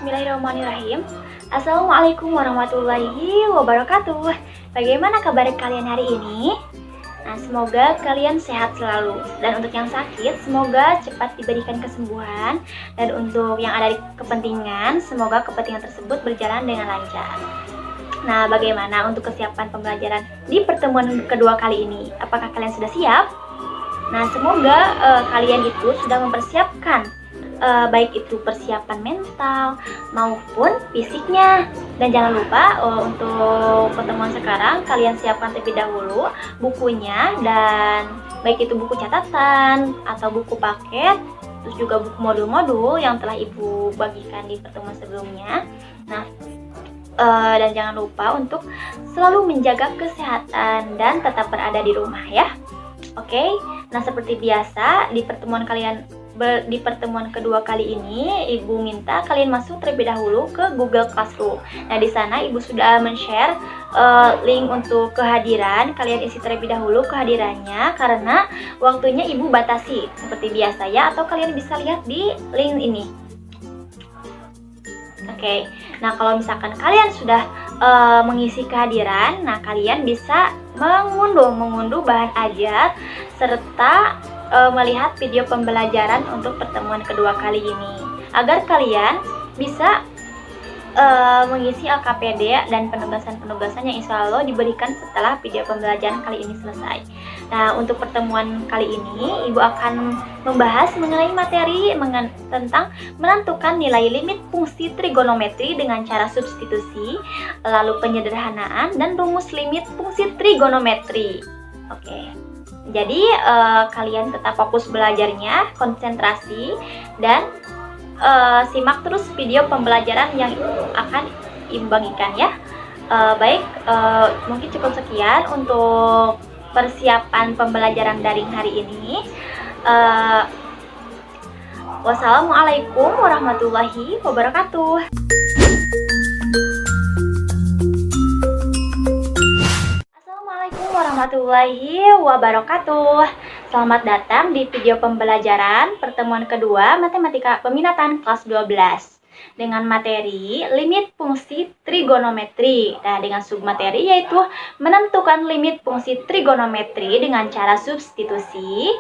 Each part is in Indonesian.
Bismillahirrahmanirrahim. Assalamualaikum warahmatullahi wabarakatuh. Bagaimana kabar kalian hari ini? Nah, semoga kalian sehat selalu. Dan untuk yang sakit, semoga cepat diberikan kesembuhan. Dan untuk yang ada di kepentingan, semoga kepentingan tersebut berjalan dengan lancar. Nah, bagaimana untuk kesiapan pembelajaran di pertemuan kedua kali ini? Apakah kalian sudah siap? Nah, semoga kalian itu sudah mempersiapkan baik itu persiapan mental maupun fisiknya. Dan jangan lupa untuk pertemuan sekarang kalian siapkan terlebih dahulu bukunya, dan baik itu buku catatan atau buku paket, terus juga buku modul-modul yang telah ibu bagikan di pertemuan sebelumnya. Nah, dan jangan lupa untuk selalu menjaga kesehatan dan tetap berada di rumah ya. Oke, nah seperti biasa di pertemuan kedua kali ini, ibu minta kalian masuk terlebih dahulu ke Google Classroom. Nah, di sana ibu sudah men-share link untuk kehadiran. Kalian isi terlebih dahulu kehadirannya karena waktunya ibu batasi seperti biasa ya, atau kalian bisa lihat di link ini. Oke, nah kalau misalkan kalian sudah mengisi kehadiran, nah kalian bisa mengunduh bahan ajar serta melihat video pembelajaran untuk pertemuan kedua kali ini, agar kalian bisa mengisi LKPD dan penugasan-penugasan yang insya Allah diberikan setelah video pembelajaran kali ini selesai. Nah, untuk pertemuan kali ini, ibu akan membahas mengenai materi tentang menentukan nilai limit fungsi trigonometri dengan cara substitusi, lalu penyederhanaan, dan rumus limit fungsi trigonometri. Oke. Jadi, kalian tetap fokus belajarnya, konsentrasi, dan simak terus video pembelajaran yang akan ibu bagikan ya. Baik, mungkin cukup sekian untuk persiapan pembelajaran daring hari ini. Wassalamualaikum warahmatullahi wabarakatuh. Assalamualaikum warahmatullahi wabarakatuh. Selamat datang di video pembelajaran pertemuan kedua Matematika Peminatan kelas 12 dengan materi limit fungsi trigonometri. Nah, dengan submateri yaitu menentukan limit fungsi trigonometri dengan cara substitusi,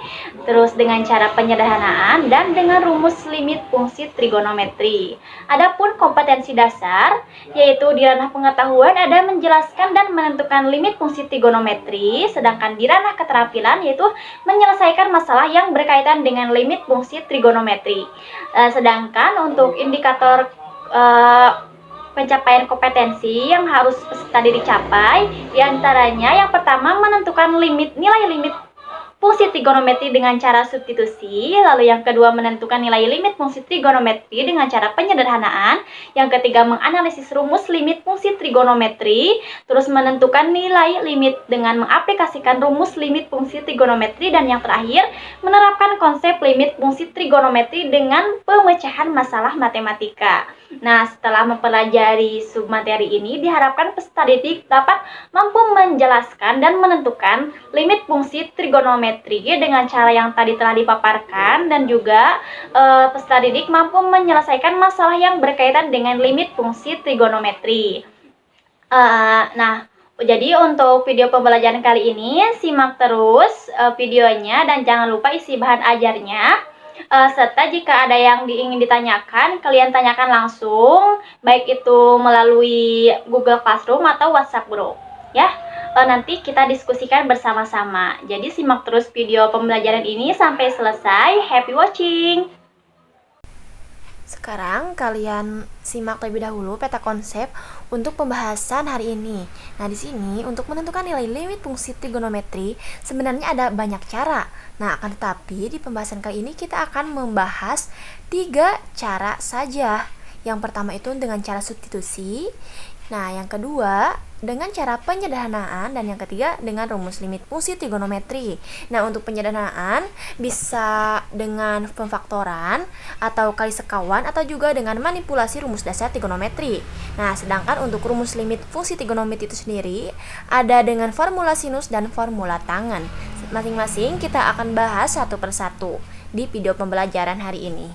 terus dengan cara penyederhanaan, dan dengan rumus limit fungsi trigonometri. Adapun kompetensi dasar yaitu di ranah pengetahuan ada menjelaskan dan menentukan limit fungsi trigonometri, sedangkan di ranah keterampilan yaitu menyelesaikan masalah yang berkaitan dengan limit fungsi trigonometri. Sedangkan untuk indikator pencapaian kompetensi yang harus peserta didik capai, diantaranya yang pertama menentukan nilai limit fungsi trigonometri dengan cara substitusi, lalu yang kedua menentukan nilai limit fungsi trigonometri dengan cara penyederhanaan, yang ketiga menganalisis rumus limit fungsi trigonometri, terus menentukan nilai limit dengan mengaplikasikan rumus limit fungsi trigonometri, dan yang terakhir menerapkan konsep limit fungsi trigonometri dengan pemecahan masalah matematika. Nah, setelah mempelajari submateri ini, diharapkan peserta didik dapat mampu menjelaskan dan menentukan limit fungsi trigonometri dengan cara yang tadi telah dipaparkan, dan juga peserta didik mampu menyelesaikan masalah yang berkaitan dengan limit fungsi trigonometri. Nah, jadi untuk video pembelajaran kali ini, simak terus videonya dan jangan lupa isi bahan ajarnya. Serta jika ada yang ingin ditanyakan, kalian tanyakan langsung, baik itu melalui Google Classroom atau WhatsApp Group ya. Nanti kita diskusikan bersama-sama. Jadi simak terus video pembelajaran ini sampai selesai. Happy watching. Sekarang kalian simak terlebih dahulu peta konsep untuk pembahasan hari ini. Nah, di sini untuk menentukan nilai limit fungsi trigonometri sebenarnya ada banyak cara. Nah, akan tetapi di pembahasan kali ini kita akan membahas 3 cara saja. Yang pertama itu dengan cara substitusi. Nah, yang kedua dengan cara penyederhanaan, dan yang ketiga dengan rumus limit fungsi trigonometri. Nah, untuk penyederhanaan bisa dengan pemfaktoran atau kali sekawan atau juga dengan manipulasi rumus dasar trigonometri. Nah, sedangkan untuk rumus limit fungsi trigonometri itu sendiri ada dengan formula sinus dan formula tangen. Masing-masing kita akan bahas satu persatu di video pembelajaran hari ini.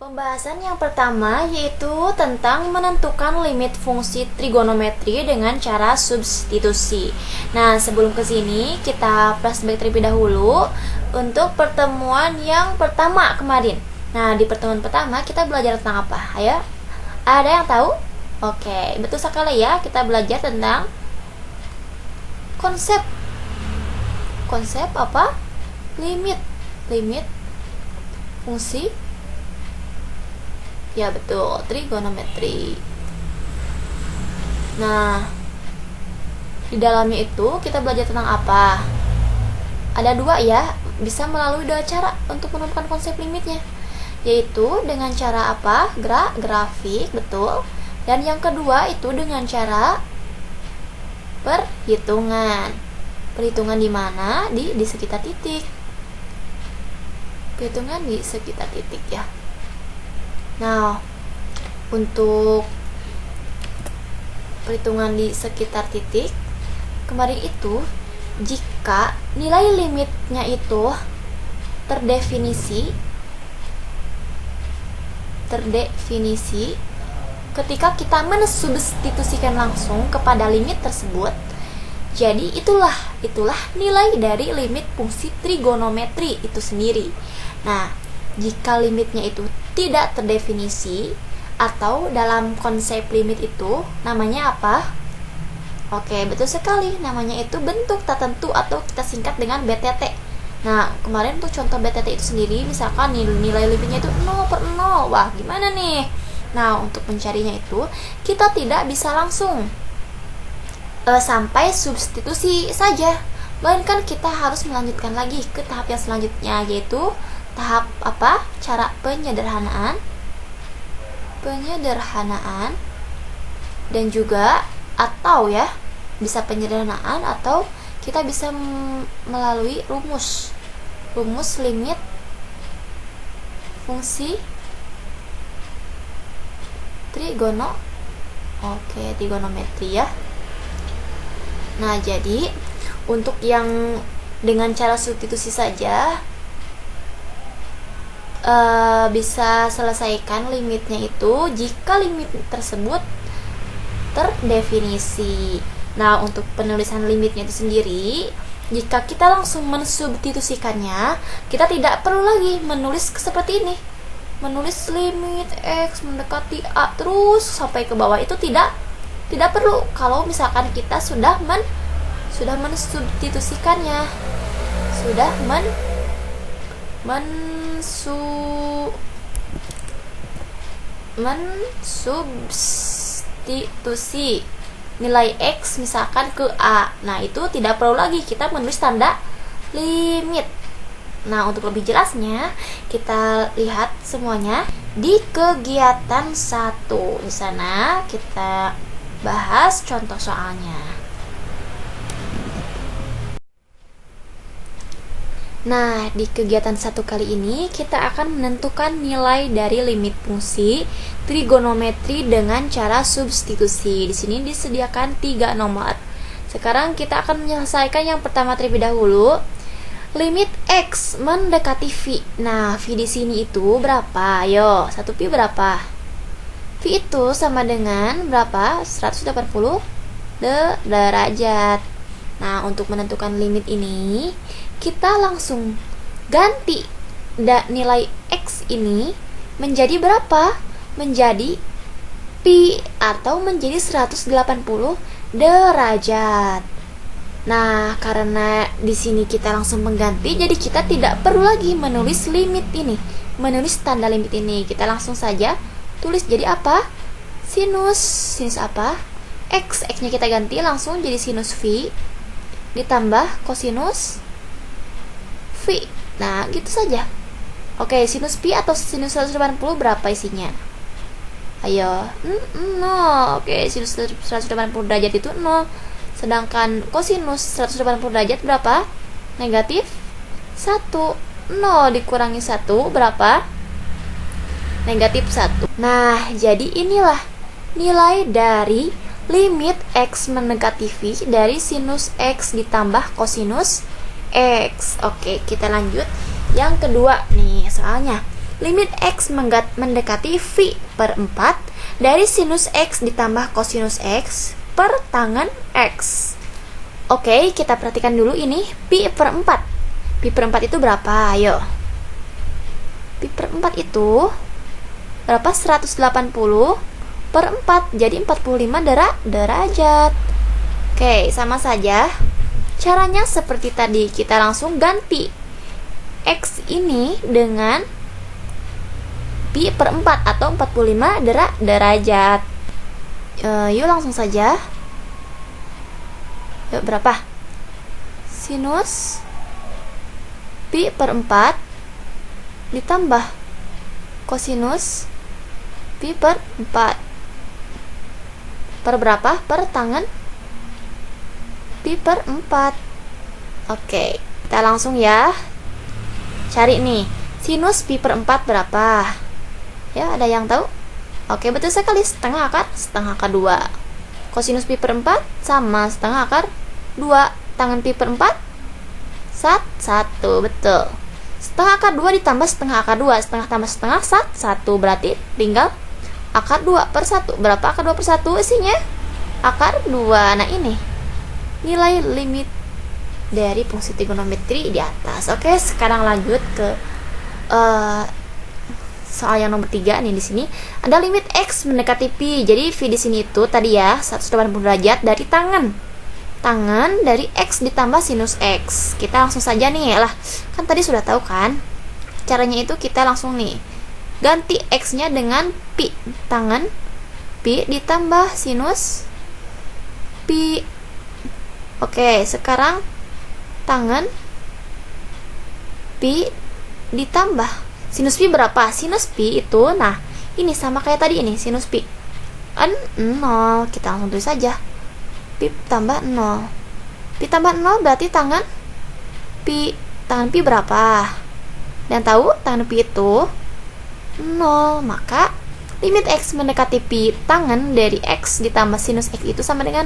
Pembahasan yang pertama yaitu tentang menentukan limit fungsi trigonometri dengan cara substitusi. Nah, sebelum ke sini kita flashback terlebih dahulu untuk pertemuan yang pertama kemarin. Nah, di pertemuan pertama kita belajar tentang apa? Ayo, ada yang tahu? Oke, betul sekali ya, kita belajar tentang konsep apa? Limit fungsi. Ya betul, trigonometri. Nah, di dalamnya itu kita belajar tentang apa? Ada dua ya, bisa melalui dua cara untuk menemukan konsep limitnya, yaitu dengan cara apa? Grafik, betul. Dan yang kedua itu dengan cara perhitungan. Perhitungan di mana? Di sekitar titik. Perhitungan di sekitar titik ya. Nah, untuk perhitungan di sekitar titik kemarin itu, jika nilai limitnya itu terdefinisi ketika kita mensubstitusikan langsung kepada limit tersebut, jadi itulah nilai dari limit fungsi trigonometri itu sendiri. Nah, jika limitnya itu tidak terdefinisi atau dalam konsep limit itu namanya apa? Oke, betul sekali, namanya itu bentuk tak tentu atau kita singkat dengan BTT. Nah, kemarin tuh contoh BTT itu sendiri, misalkan nilai limitnya itu 0/0. Wah, gimana nih? Nah, untuk mencarinya itu kita tidak bisa langsung sampai substitusi saja, melainkan kita harus melanjutkan lagi ke tahap yang selanjutnya, yaitu tahap apa? Cara penyederhanaan dan juga atau ya, bisa penyederhanaan atau kita bisa melalui rumus limit fungsi trigonometri ya. Nah, jadi untuk yang dengan cara substitusi saja bisa selesaikan limitnya itu jika limit tersebut terdefinisi. Nah, untuk penulisan limitnya itu sendiri, jika kita langsung mensubstitusikannya, kita tidak perlu lagi menulis seperti ini, menulis limit X mendekati A terus sampai ke bawah. Itu tidak perlu kalau misalkan kita sudah mensubstitusikannya, sudah mensubstitusi nilai X misalkan ke A. Nah, itu tidak perlu lagi kita menulis tanda limit. Nah, untuk lebih jelasnya kita lihat semuanya di kegiatan 1. Di sana kita bahas contoh soalnya. Nah, di kegiatan 1 kali ini kita akan menentukan nilai dari limit fungsi trigonometri dengan cara substitusi. Di sini disediakan 3 nomor. Sekarang kita akan menyelesaikan yang pertama terlebih dahulu. Limit X mendekati V. Nah, V di sini itu berapa? Ayo, 1 pi berapa? V itu sama dengan berapa? 180 derajat. Nah, untuk menentukan limit ini, kita langsung ganti nilai X ini menjadi berapa? Menjadi pi atau menjadi 180 derajat. Nah, karena di sini kita langsung mengganti, jadi kita tidak perlu lagi menulis limit ini, menulis tanda limit ini. Kita langsung saja tulis jadi apa? Sinus apa? X-nya kita ganti langsung jadi sinus V ditambah kosinus V. Nah, gitu saja. Oke, sinus pi atau sinus 180 berapa isinya? Ayo, 0. Oke, sinus 180 derajat itu 0. Sedangkan kosinus 180 derajat berapa? Negatif 1. 0 dikurangi 1 berapa? Negatif 1. Nah, jadi inilah nilai dari limit X mendekati V dari sinus X ditambah kosinus X. Oke, kita lanjut yang kedua nih soalnya. limit X mendekati V per 4 dari sinus X ditambah kosinus X per tangen X. Oke, kita perhatikan dulu ini pi per 4. Pi per 4 itu berapa? Ayo. Pi per 4 itu berapa? 180 per 4. Jadi 45 derajat. Oke, sama saja. Caranya seperti tadi. Kita langsung ganti X ini dengan pi per 4 atau 45 derajat. Yuk langsung saja. Yuk, berapa? Sinus pi per 4 ditambah kosinus pi per 4 per berapa? Per tangen pi per 4. Oke, kita langsung ya cari nih sinus pi per 4 berapa. Ya, ada yang tahu? Oke, betul sekali, setengah akar 2. Kosinus pi per 4 sama setengah akar 2. Tangen pi per 4 1, betul. Setengah akar 2 ditambah setengah akar 2. Setengah tambah setengah 1, berarti tinggal akar 2 per 1. Berapa akar 2 per 1 isinya? Akar 2. Nah, ini nilai limit dari fungsi trigonometri di atas. Oke, sekarang lanjut ke soal yang nomor 3 nih. Di sini ada limit X mendekati pi. Jadi V di sini itu tadi ya 180 derajat dari tangen dari X ditambah sinus X. Kita langsung saja nih lah. Kan tadi sudah tahu kan? Caranya itu kita langsung nih ganti X-nya dengan pi. Tangen pi ditambah sinus pi. Oke, sekarang tangen pi ditambah sinus pi berapa? Sinus pi itu, nah ini sama kayak tadi ini, sinus pi 0. Kita langsung tulis saja pi tambah 0. Pi tambah 0 berarti tangen pi berapa? Dan tahu tangen pi itu 0. Maka limit X mendekati pi tangen dari X ditambah sinus X itu sama dengan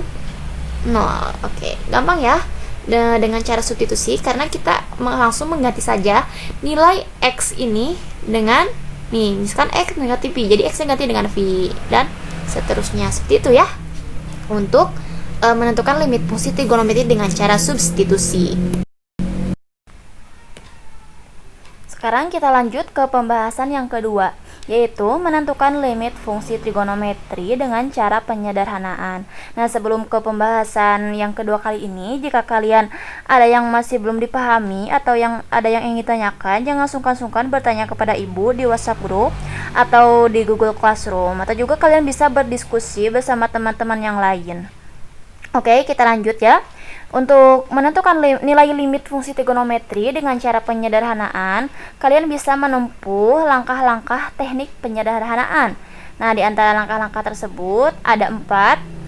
0. Oke, gampang ya dengan cara substitusi, karena kita langsung mengganti saja nilai X ini dengan nih, misalkan X negatif pi, jadi X ganti dengan V dan seterusnya, seperti itu ya untuk menentukan limit fungsi trigonometri dengan cara substitusi. Sekarang kita lanjut ke pembahasan yang kedua, yaitu menentukan limit fungsi trigonometri dengan cara penyederhanaan. Nah, sebelum ke pembahasan yang kedua kali ini, jika kalian ada yang masih belum dipahami atau ada yang ingin ditanyakan, jangan sungkan-sungkan bertanya kepada ibu di WhatsApp group atau di Google Classroom, atau juga kalian bisa berdiskusi bersama teman-teman yang lain. Oke, kita lanjut ya. Untuk menentukan nilai limit fungsi trigonometri dengan cara penyederhanaan, kalian bisa menempuh langkah-langkah teknik penyederhanaan. Nah, di antara langkah-langkah tersebut ada 4.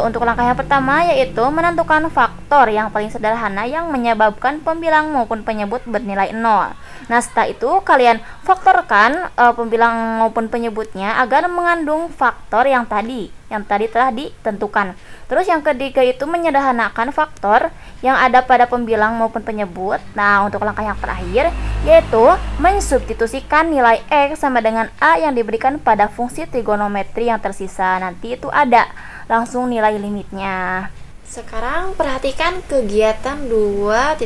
Untuk langkah yang pertama yaitu menentukan faktor yang paling sederhana yang menyebabkan pembilang maupun penyebut bernilai 0. Nah, setelah itu kalian faktorkan pembilang maupun penyebutnya agar mengandung faktor yang tadi telah ditentukan. Terus yang ketiga itu menyederhanakan faktor yang ada pada pembilang maupun penyebut. Nah, untuk langkah yang terakhir yaitu mensubstitusikan nilai X sama dengan A yang diberikan pada fungsi trigonometri yang tersisa. Nanti itu ada langsung nilai limitnya. Sekarang perhatikan kegiatan 2.1.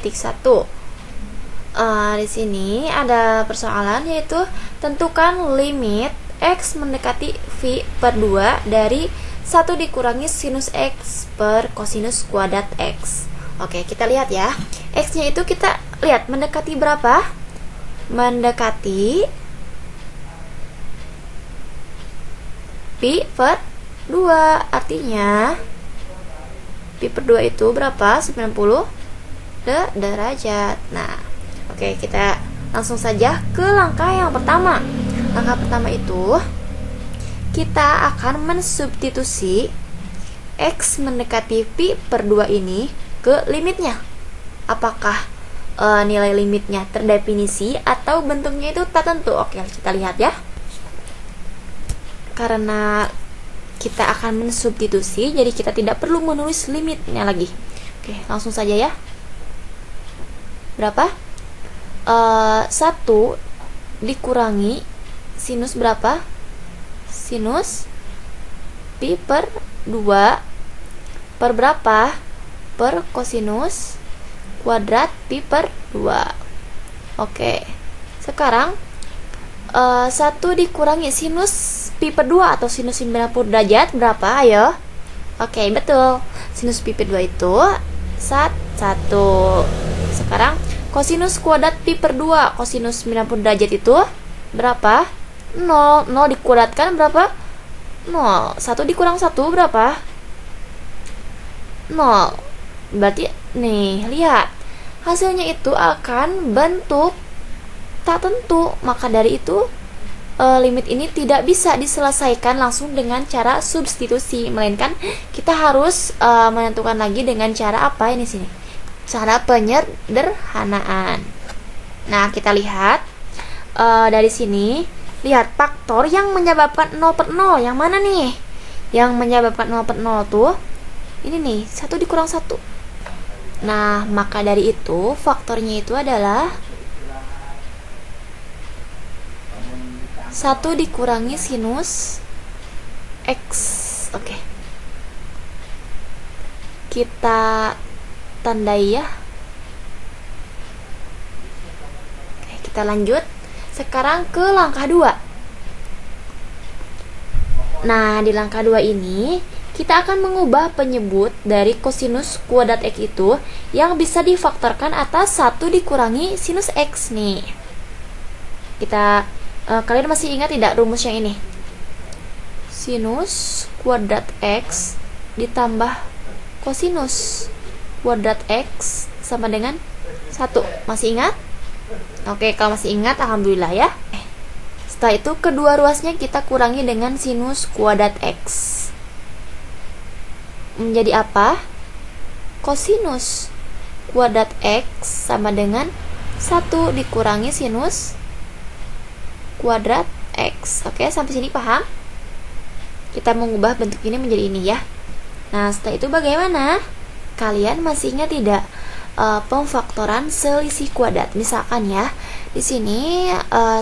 Di sini ada persoalan yaitu tentukan limit X mendekati V per 2 dari 1 dikurangi sinus X per kosinus kuadrat X. Oke, kita lihat ya. X-nya itu kita lihat mendekati berapa? Mendekati pi per 2. Artinya pi per 2 itu berapa? 90 derajat. Nah, oke, kita langsung saja ke langkah yang pertama. Langkah pertama itu kita akan mensubstitusi X mendekati pi per 2 ini ke limitnya. Apakah nilai limitnya terdefinisi atau bentuknya itu tak tentu? Oke, kita lihat ya. Karena kita akan mensubstitusi, jadi kita tidak perlu menulis limitnya lagi. Oke, langsung saja ya. Berapa? 1 dikurangi sinus berapa? Sinus pi per 2 per berapa? Per kosinus kuadrat pi per 2. Oke. Sekarang 1 dikurangi sinus pi per 2 atau sinus 90 derajat berapa? Ayo. Oke, betul. Sinus pi per 2 itu 1. Sekarang kosinus kuadrat pi per 2, kosinus 90 derajat itu berapa? 0. 0 dikuadratkan berapa? 0. 1 dikurang 1 berapa? 0. Berarti nih, lihat. Hasilnya itu akan bentuk tak tentu. Maka dari itu limit ini tidak bisa diselesaikan langsung dengan cara substitusi, melainkan kita harus menentukan lagi dengan cara apa ini sini? Cara penyederhanaan. Nah, kita lihat dari sini, lihat faktor yang menyebabkan 0 per 0 yang mana nih? Yang menyebabkan 0 per 0 tuh ini nih, 1 dikurang 1. Nah, maka dari itu faktornya itu adalah 1 dikurangi sinus X. Oke. Kita tandai ya. Oke, kita lanjut. Sekarang ke langkah 2. Nah, di langkah 2 ini kita akan mengubah penyebut dari kosinus kuadrat X itu yang bisa difaktorkan atas 1 dikurangi sinus X nih. Kalian masih ingat tidak rumus yang ini? Sinus kuadrat X ditambah kosinus kuadrat X sama dengan 1. Masih ingat? Oke, kalau masih ingat, alhamdulillah ya. Setelah itu, kedua ruasnya kita kurangi dengan sinus kuadrat X. Menjadi apa? Kosinus kuadrat X sama dengan 1 dikurangi sinus kuadrat X. Oke, sampai sini paham? Kita mengubah bentuk ini menjadi ini ya. Nah, setelah itu bagaimana? Kalian masih ingat tidak pemfaktoran selisih kuadrat? Misalkan ya, di sini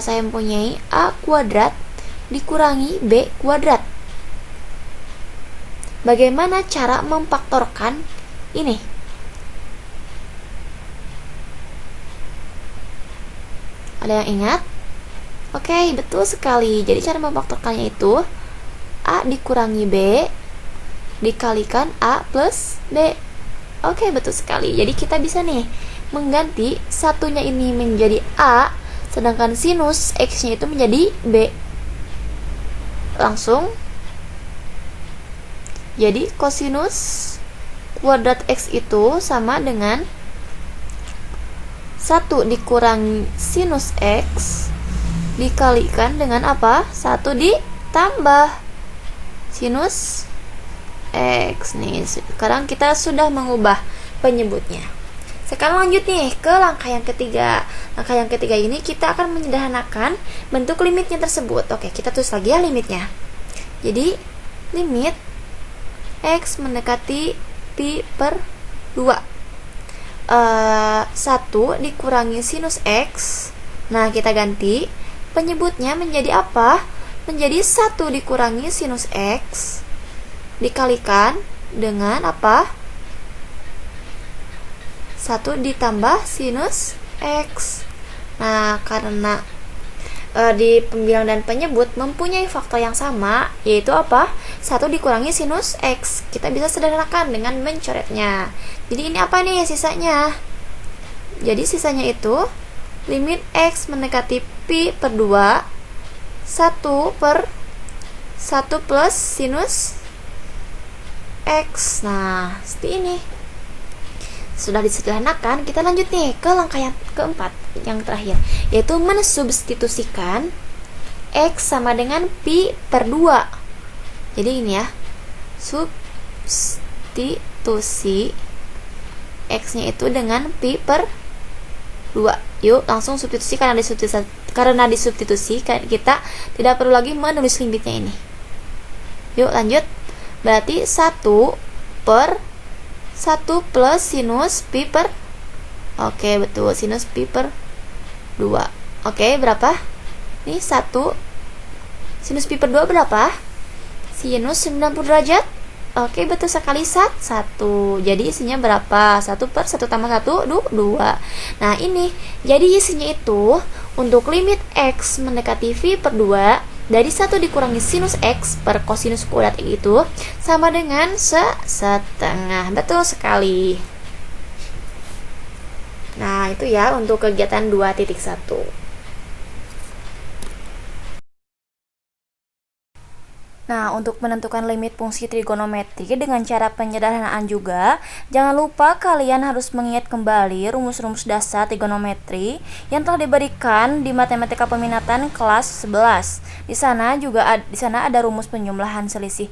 saya mempunyai A kuadrat dikurangi B kuadrat. Bagaimana cara memfaktorkan ini? Ada yang ingat? Oke, betul sekali. Jadi cara memfaktorkannya itu A dikurangi B dikalikan A plus B. Oke, betul sekali. Jadi kita bisa nih mengganti satunya ini menjadi A, sedangkan sinus X-nya itu menjadi B. Langsung jadi kosinus kuadrat X itu sama dengan 1 dikurangi sinus X dikalikan dengan apa? 1 ditambah sinus X nih. Sekarang kita sudah mengubah penyebutnya. Sekarang lanjut nih ke langkah yang ketiga. Langkah yang ketiga ini kita akan menyederhanakan bentuk limitnya tersebut. Oke, kita tulis lagi ya limitnya. Jadi limit X mendekati pi per 2 1 dikurangi sinus X. Nah, kita ganti penyebutnya menjadi apa? Menjadi 1 dikurangi sinus X dikalikan dengan apa? 1 ditambah sinus X. Nah, karena di pembilang dan penyebut mempunyai faktor yang sama, yaitu apa? 1 dikurangi sinus X. Kita bisa sederhanakan dengan mencoretnya. Jadi ini apa nih sisanya? Jadi sisanya itu limit X mendekati pi per 2 1 per 1 plus sinus X. Nah, seperti ini. Sudah disederhanakan, kita lanjut nih ke langkah yang keempat, yang terakhir, yaitu mensubstitusikan X sama dengan pi per 2. Jadi ini ya, substitusi X-nya itu dengan pi per 2. Yuk, langsung substitusi. Karena disubstitusi kita tidak perlu lagi menulis limitnya ini. Yuk, lanjut. Berarti 1 per 1 plus sinus pi per, oke betul, sinus pi per 2. Oke, berapa? Ini 1. Sinus pi per 2 berapa? Sinus 90 derajat. Oke, betul sekali, 1. Jadi isinya berapa? 1 per 1 tambah 1, 2. Nah, ini. Jadi isinya itu untuk limit X mendekati V per 2 dari 1 dikurangi sinus X per kosinus kuadrat itu sama dengan setengah. Betul sekali. Nah, itu ya untuk kegiatan 2.1. Nah, untuk menentukan limit fungsi trigonometri dengan cara penyederhanaan juga, jangan lupa kalian harus mengingat kembali rumus-rumus dasar trigonometri yang telah diberikan di matematika peminatan kelas 11. Di sana ada rumus penjumlahan selisih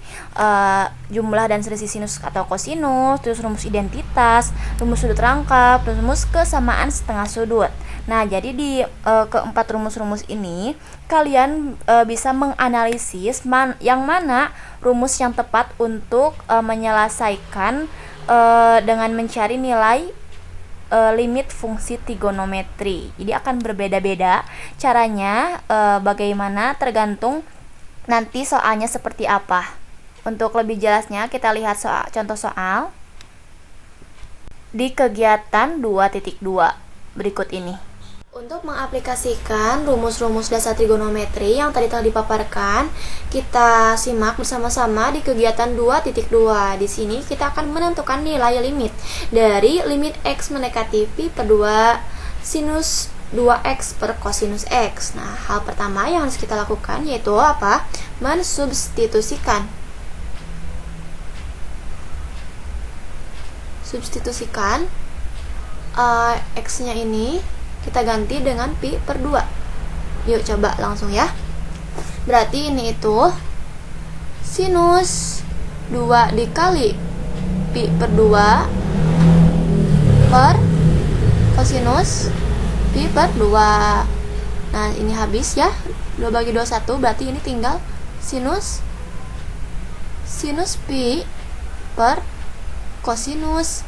jumlah dan selisih sinus atau kosinus, terus rumus identitas, rumus sudut rangkap, rumus kesamaan setengah sudut. Nah, jadi di keempat rumus-rumus ini kalian bisa menganalisis yang mana rumus yang tepat untuk menyelesaikan dengan mencari nilai limit fungsi trigonometri. Jadi akan berbeda-beda caranya, bagaimana tergantung nanti soalnya seperti apa. Untuk lebih jelasnya kita lihat contoh soal di kegiatan 2.2 berikut ini. Untuk mengaplikasikan rumus-rumus dasar trigonometri yang tadi telah dipaparkan, kita simak bersama-sama di kegiatan 2.2. Di sini kita akan menentukan nilai limit dari limit X mendekati pi per 2 sinus 2X per kosinus X. Nah, hal pertama yang harus kita lakukan yaitu apa? Mensubstitusikan. Substitusikan X-nya ini kita ganti dengan pi per 2. Yuk coba langsung ya. Berarti ini itu sinus 2 dikali pi per 2 per kosinus pi per 2. Nah, ini habis ya. 2 bagi 2 1, berarti ini tinggal sinus pi per kosinus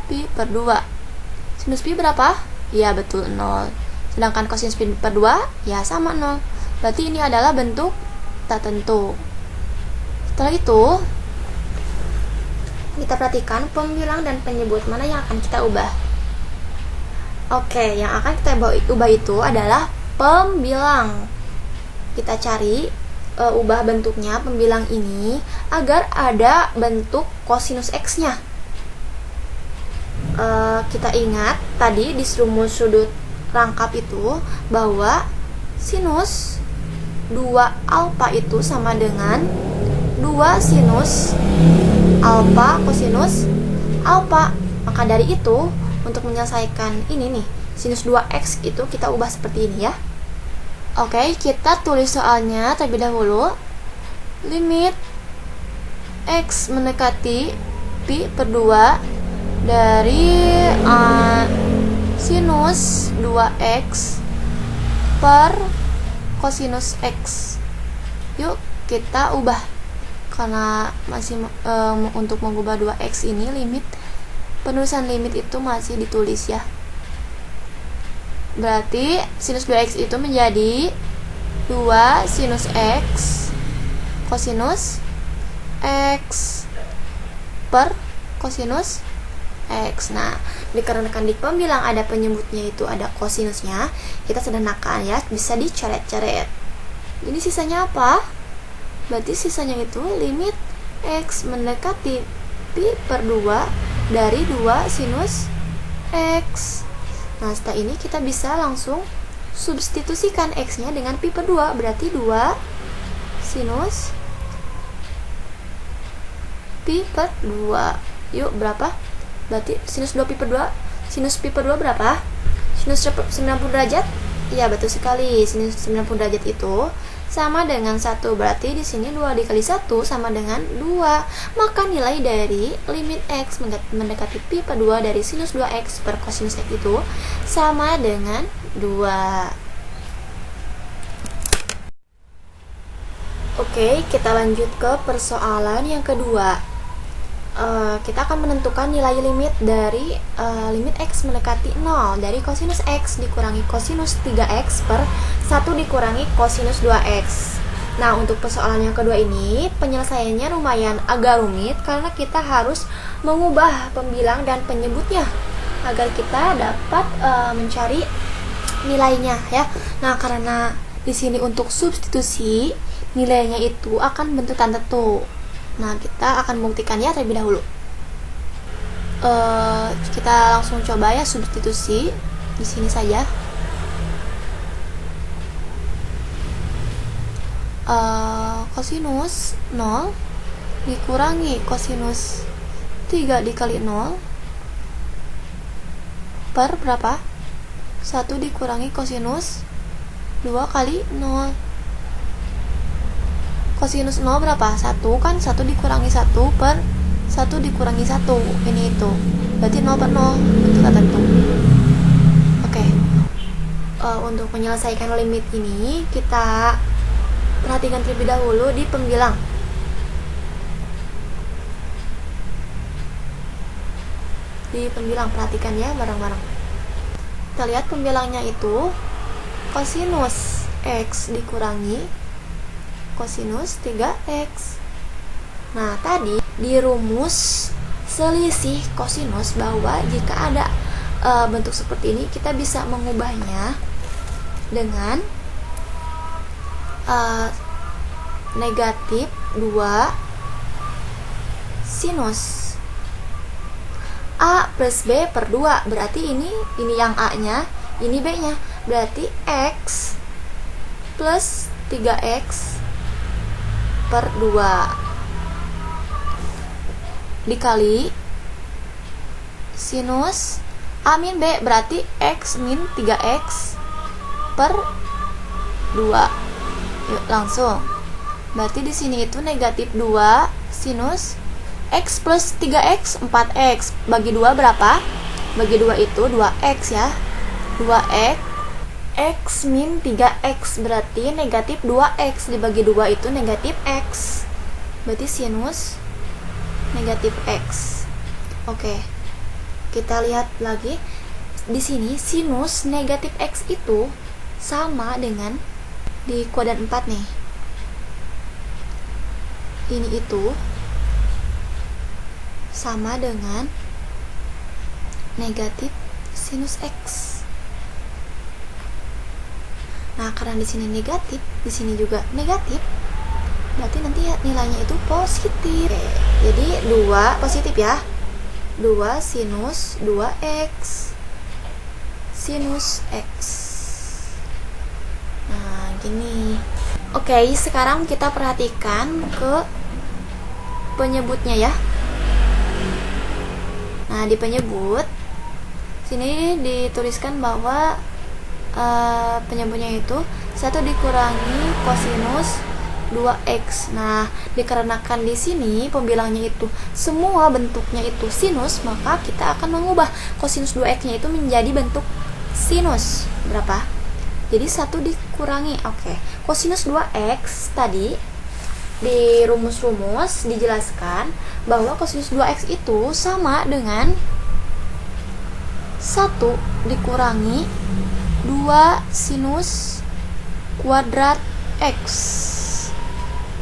pi per 2. Sinus pi berapa? Ya, betul, 0. Sedangkan kosinus pi per 2 ya sama 0. Berarti ini adalah bentuk tak tentu. Setelah itu kita perhatikan pembilang dan penyebut mana yang akan kita ubah. Oke, yang akan kita ubah itu adalah pembilang. Kita cari ubah bentuknya pembilang ini agar ada bentuk kosinus X-nya. Kita ingat tadi di rumus sudut rangkap itu bahwa sinus 2 alfa itu sama dengan 2 sinus alfa kosinus alfa. Maka dari itu untuk menyelesaikan ini nih, sinus 2x itu kita ubah seperti ini ya. Oke, kita tulis soalnya terlebih dahulu. Limit x mendekati pi per 2 dari sinus 2x per kosinus x. Yuk kita ubah, karena masih untuk mengubah 2x ini penulisan limit itu masih ditulis ya. Berarti sinus 2x itu menjadi 2 sinus x kosinus x per kosinus X. Nah, dikarenakan di pembilang ada penyebutnya itu ada kosinusnya, kita sederhanakan ya, bisa dicoret-coret. Jadi sisanya apa? Berarti sisanya itu limit X mendekati pi per 2 dari 2 sinus X. Nah, setelah ini kita bisa langsung substitusikan X-nya dengan pi per 2, berarti 2 sinus pi per 2. Yuk, berapa? Berarti sinus 2 pi per 2, sinus pi per 2 berapa? Sinus 90 derajat? Iya, betul sekali. Sinus 90 derajat itu sama dengan 1. Berarti di sini 2 dikali 1 sama dengan 2. Maka nilai dari limit X mendekati pi per 2 dari sinus 2X per kosinus X itu sama dengan 2. Oke, kita lanjut ke persoalan yang kedua. Kita akan menentukan nilai limit dari limit X mendekati 0 dari kosinus X dikurangi kosinus 3X per 1 dikurangi kosinus 2x. Nah, untuk persoalan yang kedua ini, penyelesaiannya lumayan agak rumit karena kita harus mengubah pembilang dan penyebutnya agar kita dapat mencari nilainya ya. Nah, karena di sini untuk substitusi nilainya itu akan bentukan tertentu. Nah, kita akan membuktikannya terlebih dahulu. Kita langsung coba ya substitusi di sini saja. Kosinus 0 dikurangi kosinus 3 dikali 0 per berapa? 1 dikurangi kosinus 2 kali 0. Kosinus 0 berapa? 1 kan, 1 dikurangi 1 per 1 dikurangi 1. Ini itu. Berarti 0 per 0. Bentuk tertentu. Oke. Untuk menyelesaikan limit ini, kita perhatikan terlebih dahulu di pembilang. Di pembilang, perhatikan ya bareng-bareng. Kita lihat pembilangnya itu kosinus x dikurangi kosinus 3x. Nah, tadi di rumus selisih kosinus bahwa jika ada bentuk seperti ini, kita bisa mengubahnya dengan negatif 2 sinus A plus B per 2. Berarti ini yang A nya, ini B nya. Berarti X plus 3X per 2 dikali sinus A min B, berarti X min 3X per 2. Yuk, langsung. Berarti di sini itu negatif 2 sinus X plus 3X 4X. Bagi 2 berapa? Bagi 2 itu 2X ya. 2X X min 3X, berarti negatif 2X dibagi 2 itu negatif X. Berarti sinus negatif X. Oke. Kita lihat lagi. Di sini sinus negatif X itu sama dengan di kuadran 4 nih. Ini itu sama dengan negatif sinus X. Nah, karena di sini negatif, di sini juga negatif, berarti nanti ya nilainya itu positif. Jadi 2 positif ya. 2 sinus 2X sinus X. Nah, gini. Oke, sekarang kita perhatikan ke penyebutnya ya. Nah, di penyebut sini dituliskan bahwa penyebutnya itu 1 dikurangi kosinus 2x. Nah, dikarenakan di sini pembilangnya itu semua bentuknya itu sinus, maka kita akan mengubah kosinus 2x-nya itu menjadi bentuk sinus. Berapa? Jadi 1 dikurangi. Oke. Kosinus 2x tadi di rumus-rumus dijelaskan bahwa kosinus 2x itu sama dengan 1 dikurangi 2 sinus kuadrat x.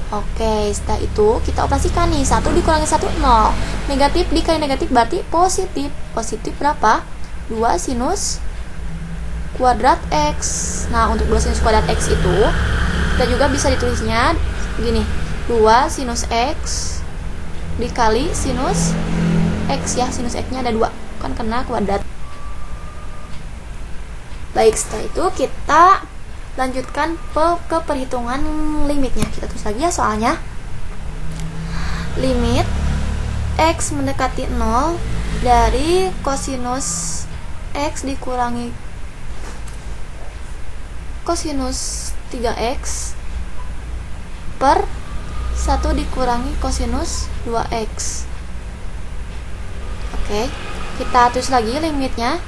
Oke, setelah itu kita operasikan nih. 1 dikurangi 1, 0. Negatif dikali negatif berarti positif. Positif berapa? 2 sinus kuadrat x. Nah, untuk 2 sinus kuadrat x itu kita juga bisa ditulisnya gini. 2 sinus x dikali sinus x ya. Sinus x-nya ada 2. Kan kena kuadrat. Baik, setelah itu kita lanjutkan ke perhitungan limitnya. Kita tulis lagi ya soalnya. Limit x mendekati 0 dari kosinus x dikurangi kosinus 3x per 1 dikurangi kosinus 2x. Oke, kita tulis lagi limitnya.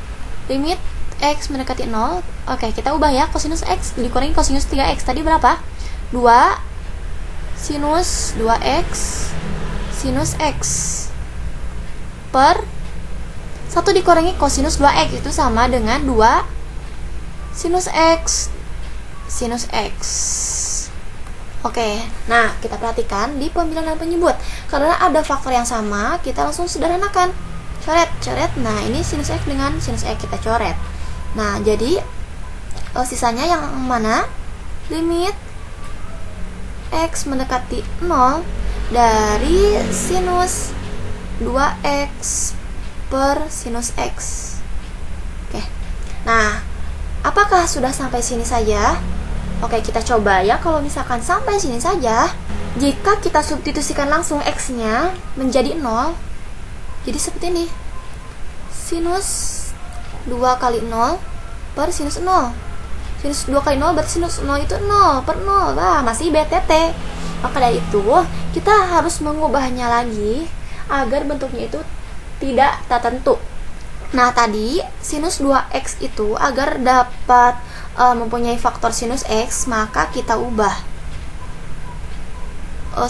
Limit x mendekati 0. Oke, kita ubah ya. Kosinus x dikurangi kosinus 3x. Tadi berapa? 2 sinus 2x sinus x per 1 dikurangi kosinus 2x itu sama dengan 2 sinus x sinus X. Oke, nah kita perhatikan di pembilang dan penyebut. Karena ada faktor yang sama, kita langsung sederhanakan. Coret. Nah, ini sinus X dengan sinus X kita coret. Nah, jadi sisanya yang mana? Limit X mendekati 0 dari sinus 2X per sinus X. Oke. Nah, apakah sudah sampai sini saja? Oke, kita coba ya. Kalau misalkan sampai sini saja, jika kita substitusikan langsung X-nya menjadi 0, jadi seperti ini. Sinus 2 kali 0 per sinus 0. Sinus 2 kali 0 berarti sinus 0 itu 0 per 0. Wah, masih BTT. Maka dari itu, kita harus mengubahnya lagi agar bentuknya itu tidak tertentu. Nah, tadi sinus 2X itu agar dapat mempunyai faktor sinus X, maka kita ubah.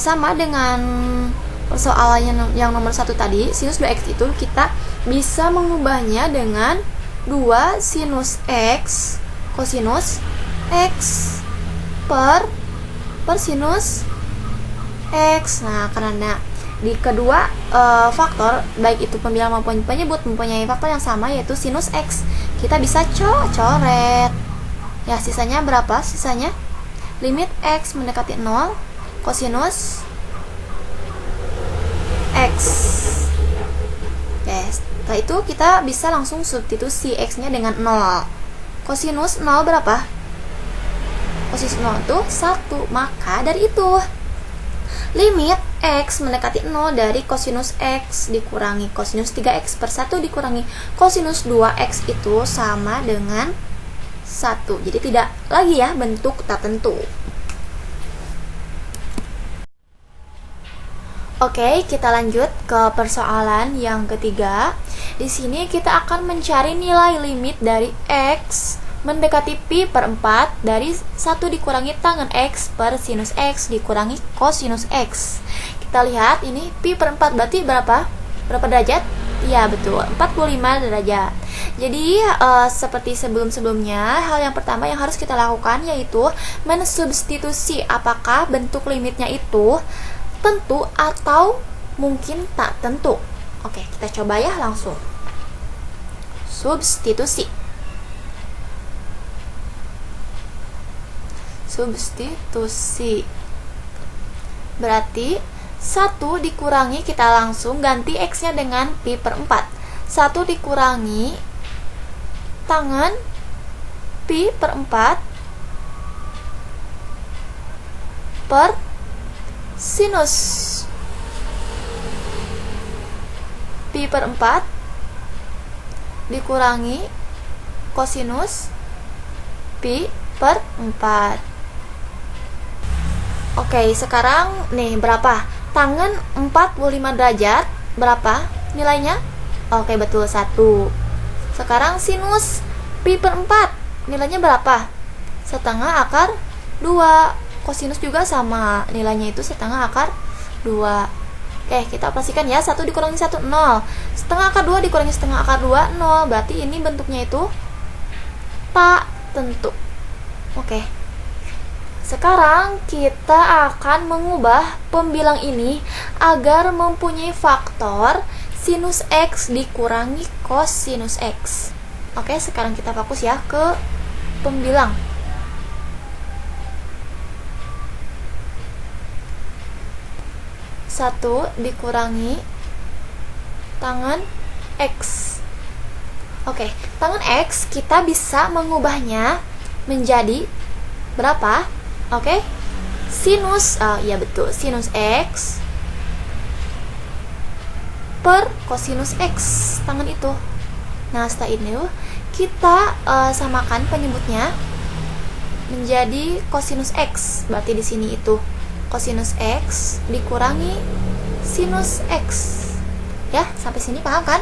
Sama dengan persoalan yang nomor 1 tadi, sinus 2X itu kita bisa mengubahnya dengan 2 sinus X kosinus X per sinus X. Nah, karena di kedua faktor, baik itu pembilang maupun penyebut, mempunyai faktor yang sama, yaitu sinus X. Kita bisa coret. Ya, sisanya berapa? Sisanya limit X mendekati 0 kosinus X. Oke, setelah itu kita bisa langsung substitusi X-nya dengan 0. Kosinus 0 berapa? Kosinus 0 itu 1. Maka dari itu, limit X mendekati 0 dari kosinus X dikurangi kosinus 3X per 1 dikurangi kosinus 2X itu sama dengan 1. Jadi tidak lagi ya bentuk tertentu. Oke, kita lanjut ke persoalan yang ketiga. Di sini kita akan mencari nilai limit dari X mendekati pi per 4 dari 1 dikurangi tangen X per sinus X dikurangi kosinus X. Kita lihat ini pi per 4 berarti berapa? Berapa derajat? Iya, betul, 45 derajat. Jadi seperti sebelum-sebelumnya, hal yang pertama yang harus kita lakukan yaitu mensubstitusi apakah bentuk limitnya itu tentu atau mungkin tak tentu. Oke, kita coba ya langsung. Substitusi. Berarti 1 dikurangi, kita langsung ganti X-nya dengan pi per 4. 1 dikurangi tangen pi per 4 per sinus pi per 4 dikurangi kosinus pi per 4. Oke, sekarang nih berapa? Tangen 45 derajat berapa nilainya? Oke, betul, 1. Sekarang sinus pi per 4 nilainya berapa? Setengah akar 2. Kosinus juga sama, nilainya itu setengah akar 2. Oke, kita operasikan ya. 1 dikurangi 1, 0. Setengah akar 2 dikurangi setengah akar 2, 0. Berarti ini bentuknya itu tak tentu. Oke. Sekarang kita akan mengubah pembilang ini agar mempunyai faktor sinus X dikurangi kosinus X. Oke, sekarang kita fokus ya ke pembilang. Satu dikurangi tangen X. Oke, tangen X kita bisa mengubahnya menjadi berapa? Oke, sinus, ya betul, sinus X per kosinus X, tangen itu. Nah, setelah ini kita samakan penyebutnya menjadi kosinus X. Berarti di sini itu kosinus X dikurangi sinus X. Ya, sampai sini paham kan?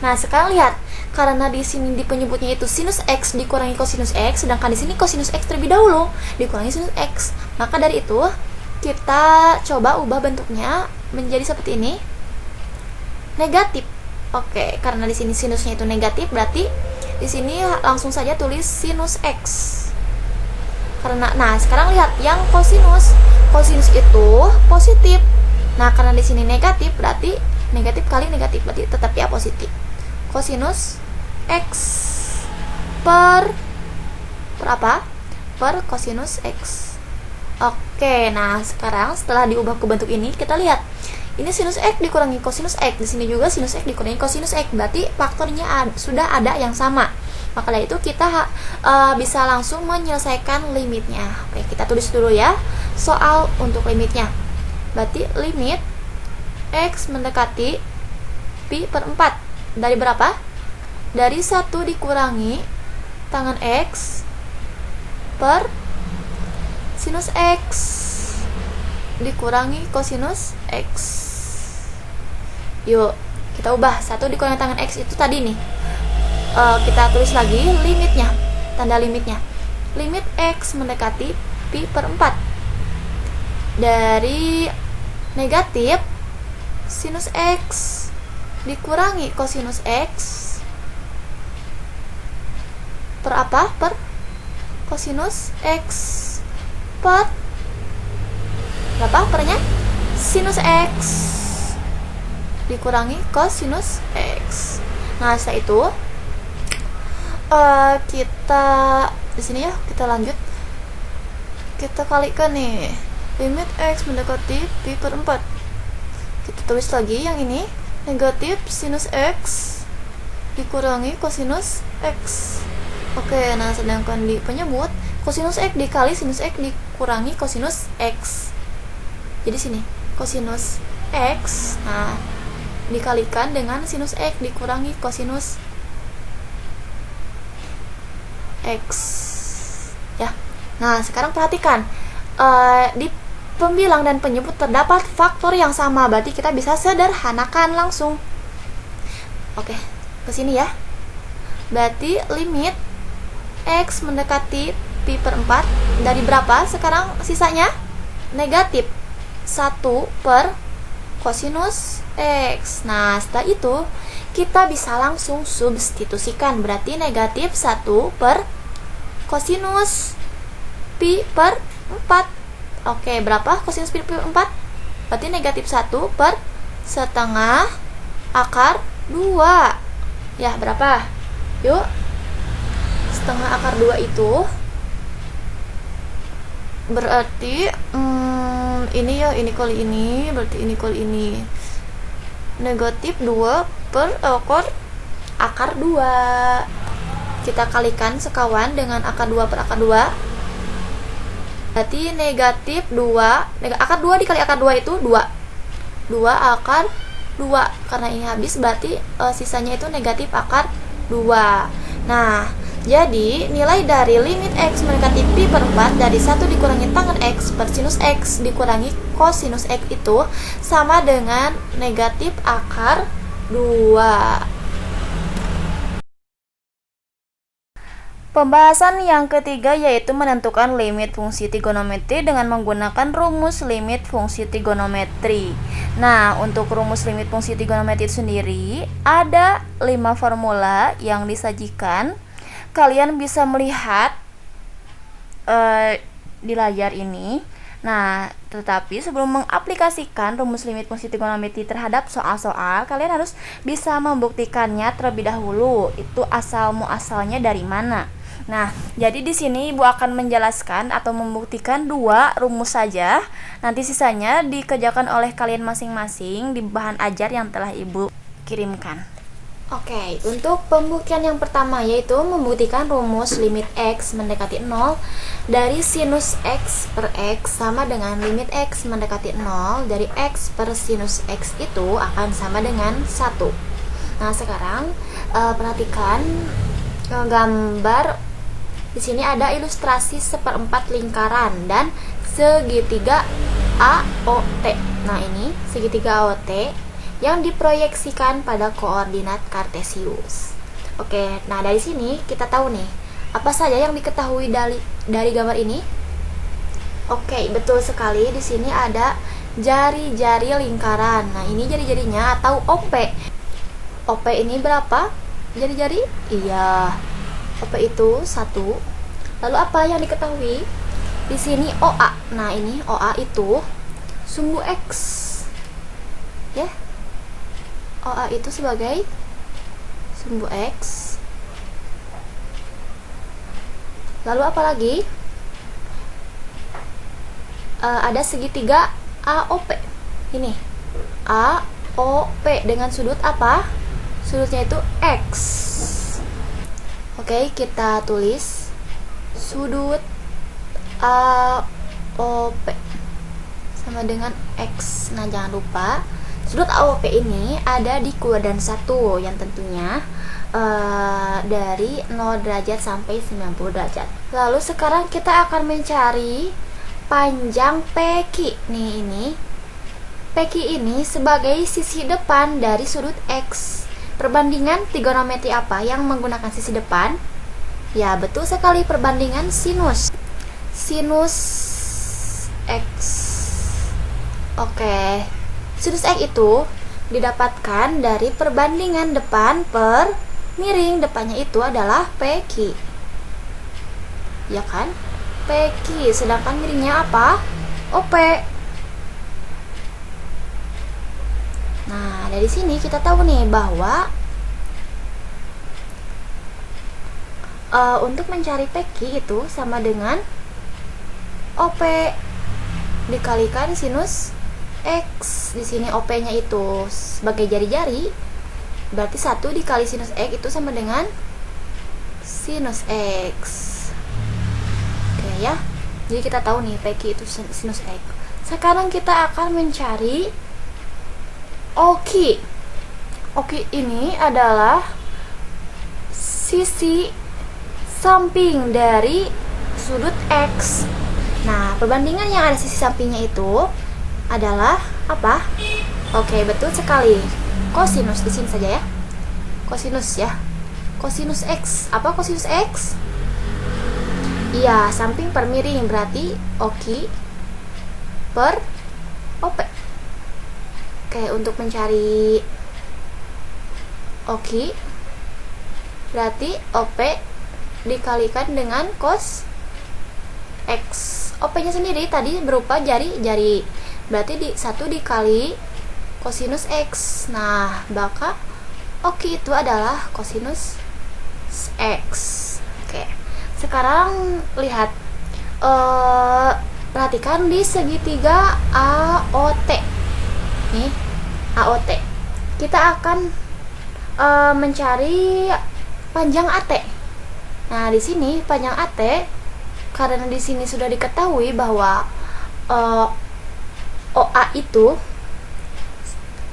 Nah, sekarang lihat, karena di sini di penyebutnya itu sinus X dikurangi kosinus X, sedangkan di sini kosinus X terlebih dahulu dikurangi sinus X. Maka dari itu, kita coba ubah bentuknya menjadi seperti ini. Negatif. Oke, karena di sini sinusnya itu negatif, berarti di sini langsung saja tulis sinus X. Karena sekarang lihat yang kosinus. Kosinus itu positif. Nah, karena di sini negatif berarti negatif kali negatif berarti tetap ya positif. Kosinus x per apa? Per kosinus x. Oke, nah sekarang setelah diubah ke bentuk ini, kita lihat. Ini sinus x dikurangi kosinus x, di sini juga sinus x dikurangi kosinus x, berarti faktornya sudah ada yang sama. Maka dari itu kita bisa langsung menyelesaikan limitnya. Oke, kita tulis dulu ya soal untuk limitnya. Berarti limit x mendekati pi per 4 dari berapa? Dari 1 dikurangi tangan x per sinus x dikurangi kosinus x. Yuk, kita ubah 1 dikurangi tangan x itu tadi nih. Kita tulis lagi limitnya, tanda limitnya. Limit x mendekati pi per 4 dari negatif sinus x dikurangi kosinus x per apa? Per kosinus x per berapa pernya? Sinus x dikurangi kosinus x. Nah, setelah itu kita di sini ya, kita lanjut. Kita kalikan nih limit x mendekati pi per 4. Kita tulis lagi yang ini, negatif sinus x dikurangi kosinus x. Oke, nah sedangkan di penyebut kosinus x dikali sinus x dikurangi kosinus x. Jadi sini kosinus x, nah dikalikan dengan sinus x dikurangi kosinus x ya. Nah, sekarang perhatikan, di pembilang dan penyebut terdapat faktor yang sama, berarti kita bisa sederhanakan langsung. Oke, ke sini ya. Berarti limit x mendekati pi per 4 dari berapa? Sekarang sisanya negatif 1 per kosinus x. Nah, setelah itu kita bisa langsung substitusikan, berarti negatif 1 per kosinus pi per 4. Oke, berapa kosinus pi per 4? Berarti negatif 1 per setengah akar 2. Ya, berapa? Yuk, setengah akar 2 itu berarti ini ya, ini kali ini, berarti ini kali ini. Negatif 2 per akar 2. Kita kalikan sekawan dengan akar 2 per akar 2. Berarti negatif 2 akar 2 dikali akar 2 itu 2 akar 2. Karena ini habis, berarti sisanya itu negatif akar 2. Nah, jadi nilai dari limit x mendekati pi per 4 dari 1 dikurangi tangan x per sinus x dikurangi kosinus x itu sama dengan negatif akar 2. Pembahasan yang ketiga yaitu menentukan limit fungsi trigonometri dengan menggunakan rumus limit fungsi trigonometri. Nah, untuk rumus limit fungsi trigonometri sendiri ada 5 formula yang disajikan. Kalian bisa melihat di layar ini. Nah, tetapi sebelum mengaplikasikan rumus limit fungsi trigonometri terhadap soal-soal, kalian harus bisa membuktikannya terlebih dahulu. Itu asal-muasalnya dari mana. Nah, jadi di sini Ibu akan menjelaskan atau membuktikan 2 rumus saja. Nanti sisanya dikerjakan oleh kalian masing-masing di bahan ajar yang telah Ibu kirimkan. Oke, untuk pembuktian yang pertama yaitu membuktikan rumus limit x mendekati 0 dari sinus x per x sama dengan limit x mendekati 0 dari x per sinus x itu akan sama dengan 1. Nah, sekarang perhatikan gambar. Di sini ada ilustrasi seperempat lingkaran dan segitiga AOT. Nah, ini segitiga AOT yang diproyeksikan pada koordinat kartesius. Oke, nah dari sini kita tahu nih apa saja yang diketahui dari gambar ini. Oke, betul sekali, di sini ada jari-jari lingkaran. Nah, ini jari-jarinya atau OP. OP ini berapa jari-jari? Iya, OP itu 1. Lalu apa yang diketahui? Di sini OA. Nah, ini OA itu sumbu X. Ya. OA itu sebagai sumbu X. Lalu apa lagi? Ada segitiga AOP. Ini AOP dengan sudut apa? Sudutnya itu X. Oke, kita tulis sudut AOP sama dengan X. Nah, jangan lupa sudut AOP ini ada di kuadran 1 yang tentunya dari 0 derajat sampai 90 derajat. Lalu sekarang kita akan mencari panjang PQ. Nih, ini PQ ini sebagai sisi depan dari sudut X. Perbandingan trigonometri apa yang menggunakan sisi depan? Ya, betul sekali, perbandingan sinus. Sinus X. Oke. Sinus X itu didapatkan dari perbandingan depan per miring. Depannya itu adalah PQ. Ya kan? PQ. Sedangkan miringnya apa? OP. Nah, dari sini kita tahu nih bahwa untuk mencari PQ itu sama dengan OP dikalikan sinus X. Di sini OP-nya itu sebagai jari-jari, berarti 1 dikali sinus X itu sama dengan sinus X. Oke ya. Jadi kita tahu nih PQ itu sinus X. Sekarang kita akan mencari OQ. OQ ini adalah sisi samping dari sudut X. Nah, perbandingan yang ada sisi sampingnya itu adalah apa? Oke, betul sekali. Kosinus di sini saja ya. Kosinus ya. Kosinus X. Apa kosinus X? Iya, samping per miring, berarti OQ per OP. Oke, untuk mencari OQ berarti OP dikalikan dengan cos X. OP-nya sendiri tadi berupa jari-jari. Berarti 1 dikali kosinus X. Nah, maka OQ itu adalah kosinus X. Oke. Sekarang lihat perhatikan di segitiga AOT. Nih, AOT. Kita akan mencari panjang AT. Nah, di sini panjang AT, karena di sini sudah diketahui bahwa OA itu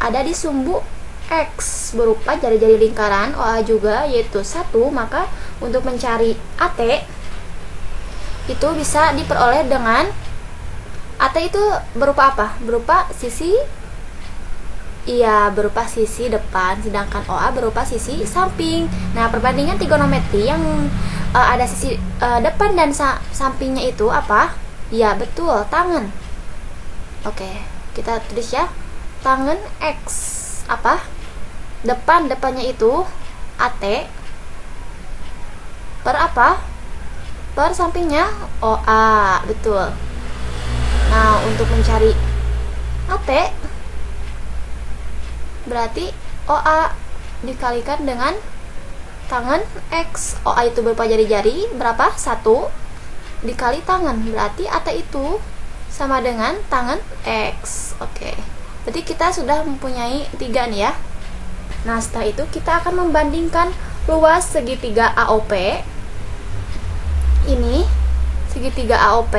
ada di sumbu X berupa jari-jari lingkaran OA juga, yaitu 1, maka untuk mencari AT itu bisa diperoleh dengan AT itu berupa apa? Berupa sisi, iya, berupa sisi depan, sedangkan OA berupa sisi samping. Nah, perbandingan trigonometri yang ada sisi depan dan sampingnya itu apa? Ya, betul, tangen. Oke, kita tulis ya. Tangen X. Apa? Depannya itu AT per apa? Per sampingnya OA, betul. Nah, untuk mencari AT berarti OA dikalikan dengan tangan X. OA itu berupa jari-jari, berapa? 1 dikali tangan, berarti AT itu sama dengan tangan X. Oke. Berarti kita sudah mempunyai 3 nih ya. Nah, setelah itu kita akan membandingkan luas segitiga AOP. Ini segitiga AOP,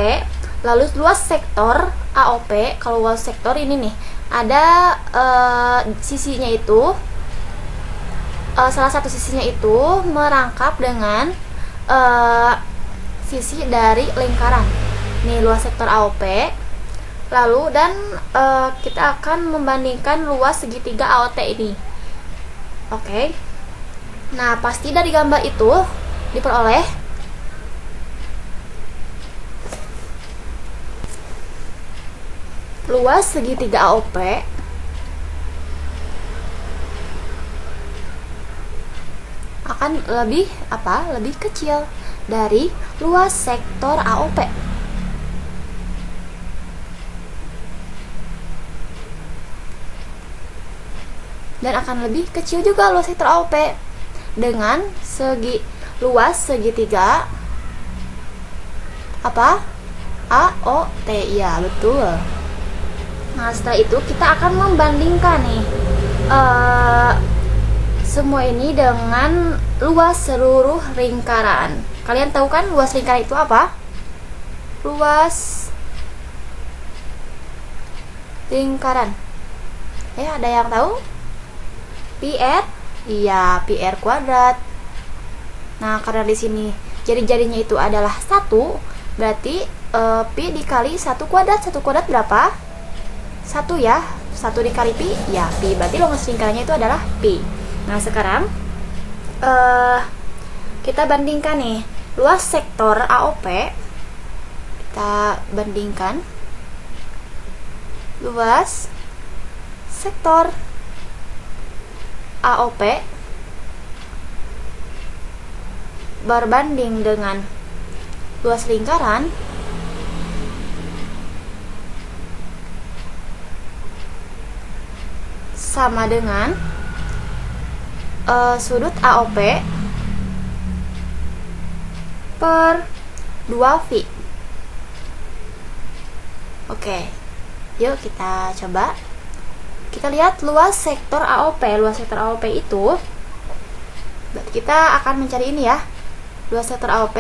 lalu luas sektor AOP. Kalau luas sektor ini nih, ada sisinya itu salah satu sisinya itu merangkap dengan sisi dari lingkaran. Nih, luas sektor AOP. Lalu dan kita akan membandingkan luas segitiga AOT ini. Oke. Nah, pasti dari gambar itu diperoleh luas segitiga AOP akan lebih kecil dari luas sektor AOP. dan akan lebih kecil juga luas sektor AOP dengan luas segitiga apa? AOT. Ya, betul. Nah, setelah itu kita akan membandingkan nih semua ini dengan luas seluruh lingkaran. Kalian tahu kan luas lingkaran itu apa? Luas lingkaran. Ada yang tahu? PR? Iya, PR kuadrat. Nah, karena di sini jari-jarinya itu adalah 1, berarti pi dikali 1 kuadrat. 1 kuadrat berapa? 1 ya. 1 dikali pi, ya pi. Berarti luas lingkarannya itu adalah pi. Nah, sekarang kita bandingkan nih luas sektor AOP. Kita bandingkan luas sektor AOP berbanding dengan luas lingkaran sama dengan sudut AOP per 2 V. Oke, yuk kita coba. Kita lihat luas sektor AOP. Luas sektor AOP itu, kita akan mencari ini ya, luas sektor AOP.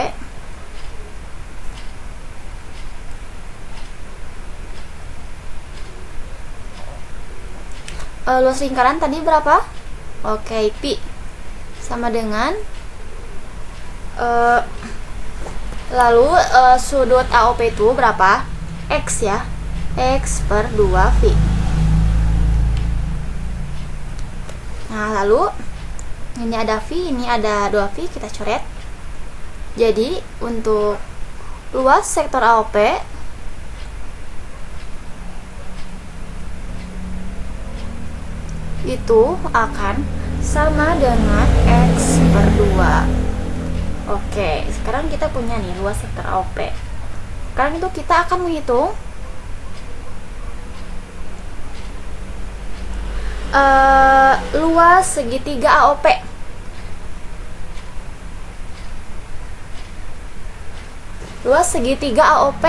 Luas lingkaran tadi berapa? Oke, pi sama dengan lalu sudut AOP itu berapa? X ya, X per 2V. Nah, lalu ini ada V, ini ada 2V, kita coret. Jadi untuk luas sektor AOP itu akan sama dengan X per 2. Oke, sekarang kita punya nih luas sektor AOP. Sekarang itu kita akan menghitung luas segitiga AOP. Luas segitiga AOP.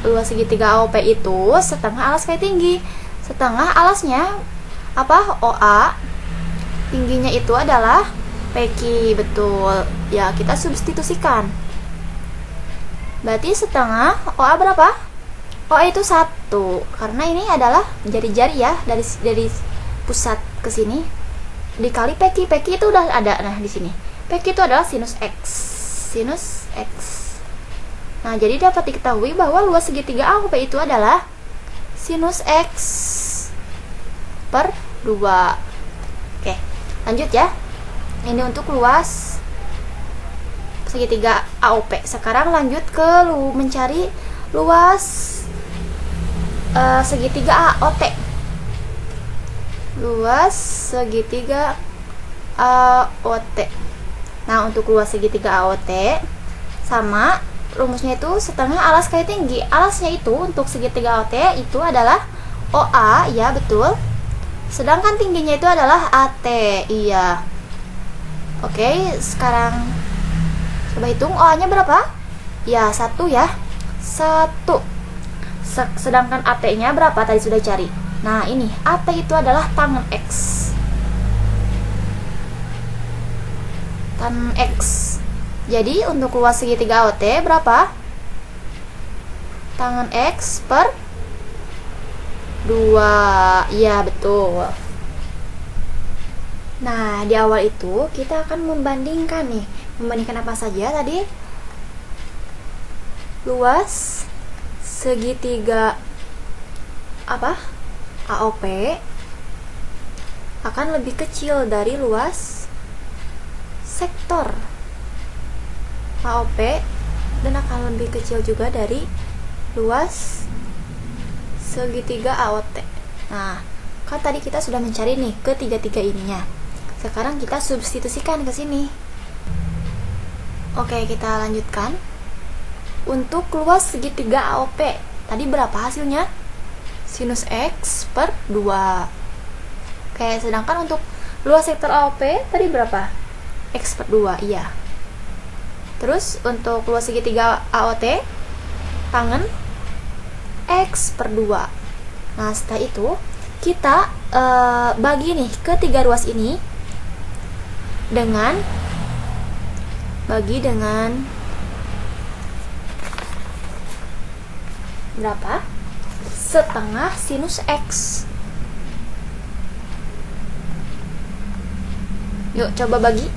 Luas segitiga AOP itu setengah alas kali tinggi. Setengah alasnya apa? OA. Tingginya itu adalah PQ, betul. Ya, kita substitusikan. Berarti setengah OA berapa? OA itu 1. Karena ini adalah jari-jari ya, dari pusat ke sini dikali PQ. PQ itu udah ada. Nah, di sini PQ itu adalah sinus X. Sinus X. Nah, jadi dapat diketahui bahwa luas segitiga AOP itu adalah sinus X per 2. Oke, lanjut ya. Ini untuk luas segitiga AOP. Sekarang lanjut ke mencari luas segitiga AOT. Luas segitiga AOT. Nah, untuk luas segitiga AOT sama rumusnya itu setengah alas kali tinggi. Alasnya itu untuk segitiga AOT itu adalah OA, ya betul. Sedangkan tingginya itu adalah AT. Iya. Oke, sekarang coba hitung OA-nya berapa? Ya, 1 ya. 1. Sedangkan AT-nya berapa? Tadi sudah cari. Nah, ini AT itu adalah tangen X. Tangen X. Jadi untuk luas segitiga AOT berapa? Tangen X per 2. Iya, betul. Nah, di awal itu kita akan membandingkan nih. Membandingkan apa saja tadi? Luas segitiga apa? AOP akan lebih kecil dari luas sektor AOP dan akan lebih kecil juga dari luas segitiga AOT. Nah, kan tadi kita sudah mencari nih ketiga-tiga ininya. Sekarang kita substitusikan ke sini. Oke, kita lanjutkan. Untuk luas segitiga AOP, tadi berapa hasilnya? Sinus X per 2. Oke, sedangkan untuk luas sektor AOP tadi berapa? X per 2, iya. Terus untuk luas segitiga AOT, tangen X per 2. Nah, setelah itu kita bagi nih ke tiga ruas ini dengan berapa? Setengah sinus X. Yuk coba bagi,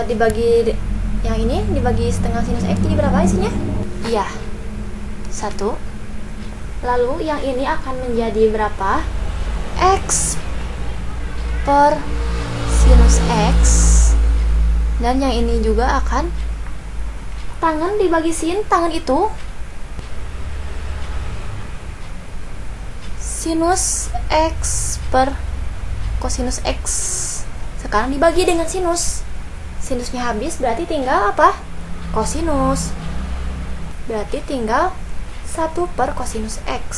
dibagi yang ini dibagi setengah sinus X, jadi berapa isinya? Iya, 1. Lalu yang ini akan menjadi berapa? X per sinus X. Dan yang ini juga akan tangen dibagi sin, tangen itu sinus X per kosinus X. Sekarang dibagi dengan sinus. Sinusnya habis, berarti tinggal apa? Kosinus. Berarti tinggal 1 per kosinus X.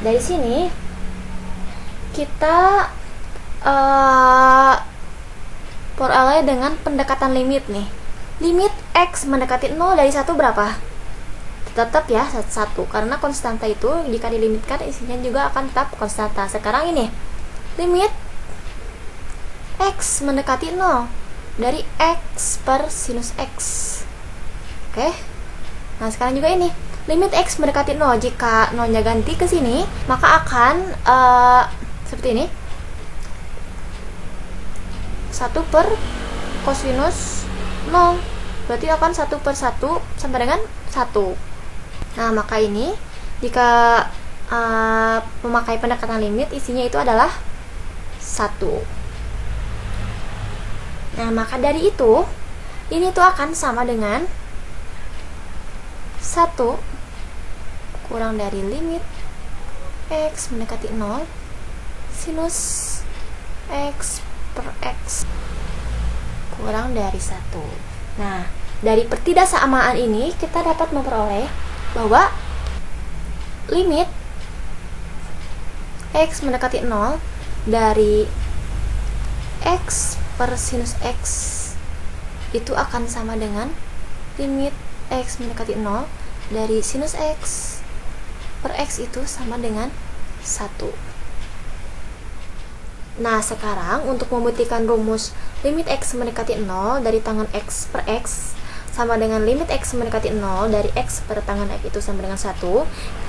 Dari sini kita peroleh dengan pendekatan limit nih. Limit X mendekati 0 dari 1 berapa? Tetap ya 1, karena konstanta itu jika dilimitkan isinya juga akan tetap konstanta. Sekarang ini limit X mendekati 0 dari X per sinus X. Oke. Nah, sekarang juga ini limit X mendekati 0. Jika 0 nya ganti ke sini, maka akan seperti ini. 1 per kosinus 0. Berarti akan 1 per 1 sama dengan 1. Nah, maka ini jika memakai pendekatan limit, isinya itu adalah 1. Nah, maka dari itu ini tuh akan sama dengan 1 kurang dari limit X mendekati 0 sinus X per X kurang dari 1. Nah, dari pertidaksamaan ini kita dapat memperoleh bahwa limit X mendekati 0 dari X per sinus X itu akan sama dengan limit X mendekati 0 dari sinus X per X itu sama dengan 1. Nah, sekarang untuk membuktikan rumus limit X mendekati 0 dari tangen X per X sama dengan limit X mendekati 0 dari X per tangen X itu sama dengan 1,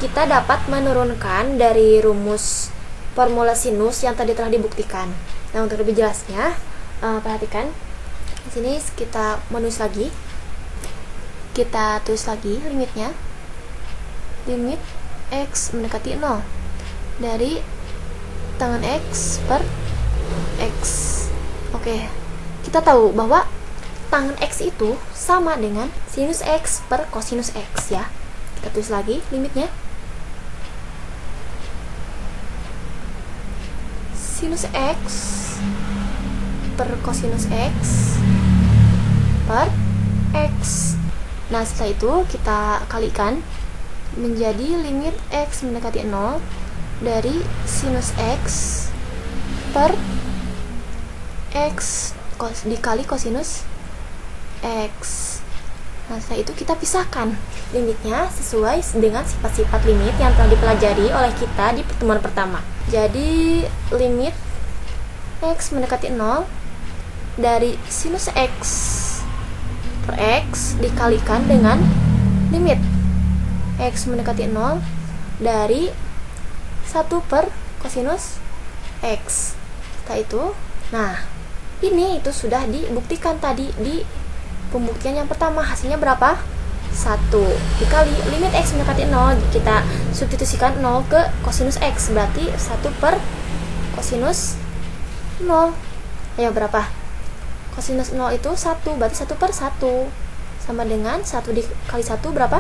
kita dapat menurunkan dari rumus formula sinus yang tadi telah dibuktikan. Nah, untuk lebih jelasnya, perhatikan di sini kita menulis lagi. Kita tulis lagi limitnya. Limit X mendekati 0 dari tangen X per X. Oke. Kita tahu bahwa tangen X itu sama dengan sinus X per kosinus X ya. Kita tulis lagi limitnya. Sinus X per kosinus X per X. Nah, setelah itu kita kalikan menjadi limit X mendekati 0 dari sinus X per X dikali kosinus X. Nah, setelah itu kita pisahkan limitnya sesuai dengan sifat-sifat limit yang telah dipelajari oleh kita di pertemuan pertama. Jadi, limit X mendekati 0 dari sinus X per X dikalikan dengan limit X mendekati 0 dari 1 per kosinus X. Setelah itu, nah, ini itu sudah dibuktikan tadi di pembuktian yang pertama. Hasilnya berapa? 1 dikali limit X mendekati 0, kita substitusikan 0 ke kosinus X, berarti 1 per kosinus 0. Ayo, berapa? Kosinus 0 itu 1, berarti 1 per 1 sama dengan 1 dikali 1 berapa?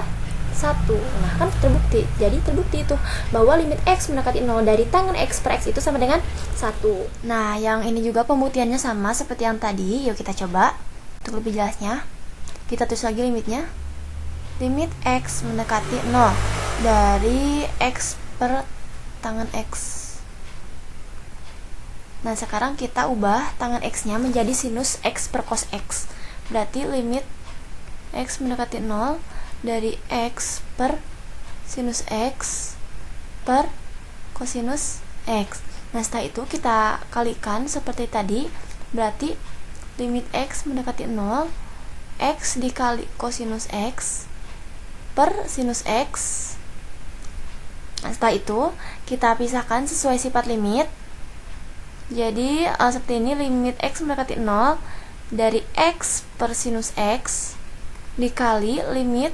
1. Nah, kan terbukti. Jadi terbukti itu bahwa limit X mendekati 0 dari tangen X per X itu sama dengan 1. Nah, yang ini juga pembuktiannya sama seperti yang tadi. Yuk kita coba untuk lebih jelasnya. Kita tulis lagi limitnya. Limit X mendekati 0 dari X per tangen X. Nah, sekarang kita ubah tangen X-nya menjadi sinus X per cos X. Berarti limit X mendekati 0 dari X per sinus X per kosinus X. Nah, setelah itu kita kalikan seperti tadi. Berarti limit X mendekati 0, X dikali kosinus X per sinus X. Nah, setelah itu kita pisahkan sesuai sifat limit. Jadi seperti ini, limit X mendekati 0 dari X per sinus X dikali limit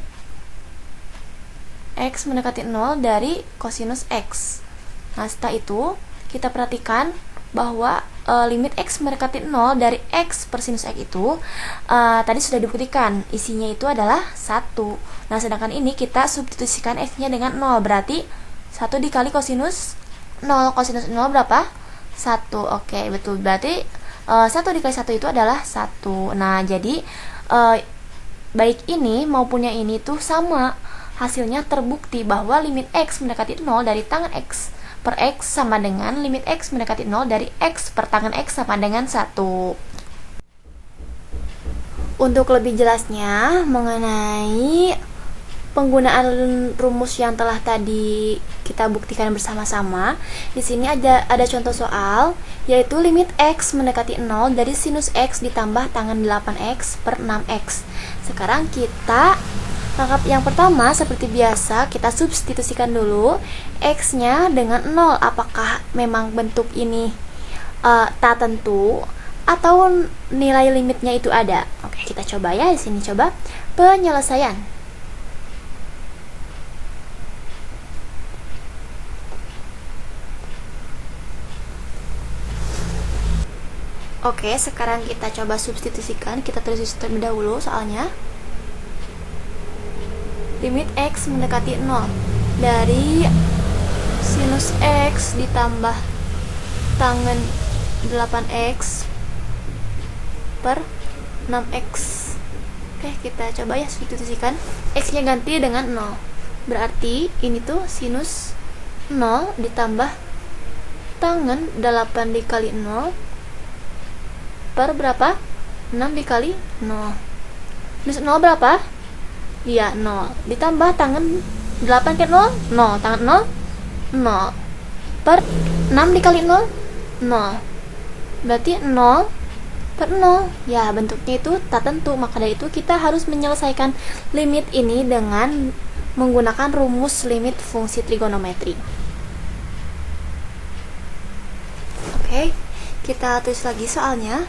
X mendekati 0 dari kosinus X. Nah, setelah itu kita perhatikan bahwa limit X mendekati 0 dari X per sinus X itu tadi sudah dibuktikan isinya itu adalah 1. Nah, sedangkan ini kita substitusikan X-nya dengan 0. Berarti 1 dikali kosinus 0. Kosinus 0 berapa? 1. Oke, betul. Berarti 1 dikali 1 itu adalah 1. Nah, jadi baik ini maupun yang ini tuh sama. Hasilnya terbukti bahwa limit X mendekati 0 dari tangen X per X sama dengan limit X mendekati 0 dari X per tangen X sama dengan 1. Untuk lebih jelasnya mengenai penggunaan rumus yang telah tadi kita buktikan bersama-sama, di sini ada contoh soal, yaitu limit X mendekati 0 dari sinus X ditambah tangen 8X per 6X. Sekarang kita langkah yang pertama, seperti biasa, kita substitusikan dulu X-nya dengan 0. Apakah memang bentuk ini tak tentu atau nilai limitnya itu ada? Oke, kita coba ya. Di sini coba penyelesaian. Oke, sekarang kita coba substitusikan. Kita tulis terlebih dahulu soalnya. Limit X mendekati 0 dari sinus X ditambah tangen 8X per 6X. Oke, kita coba ya substitusikan. X-nya ganti dengan 0. Berarti ini tuh sinus 0 ditambah tangen 8 dikali 0 per berapa? 6 dikali 0. Sinus 0 berapa? Iya, 0. Ditambah tangen 8 ke 0? 0. Tangen 0? 0. Per 6 dikali 0? 0. Berarti 0 per 0. Ya, bentuknya itu tak tentu. Maka dari itu kita harus menyelesaikan limit ini dengan menggunakan rumus limit fungsi trigonometri. Oke, kita tulis lagi soalnya.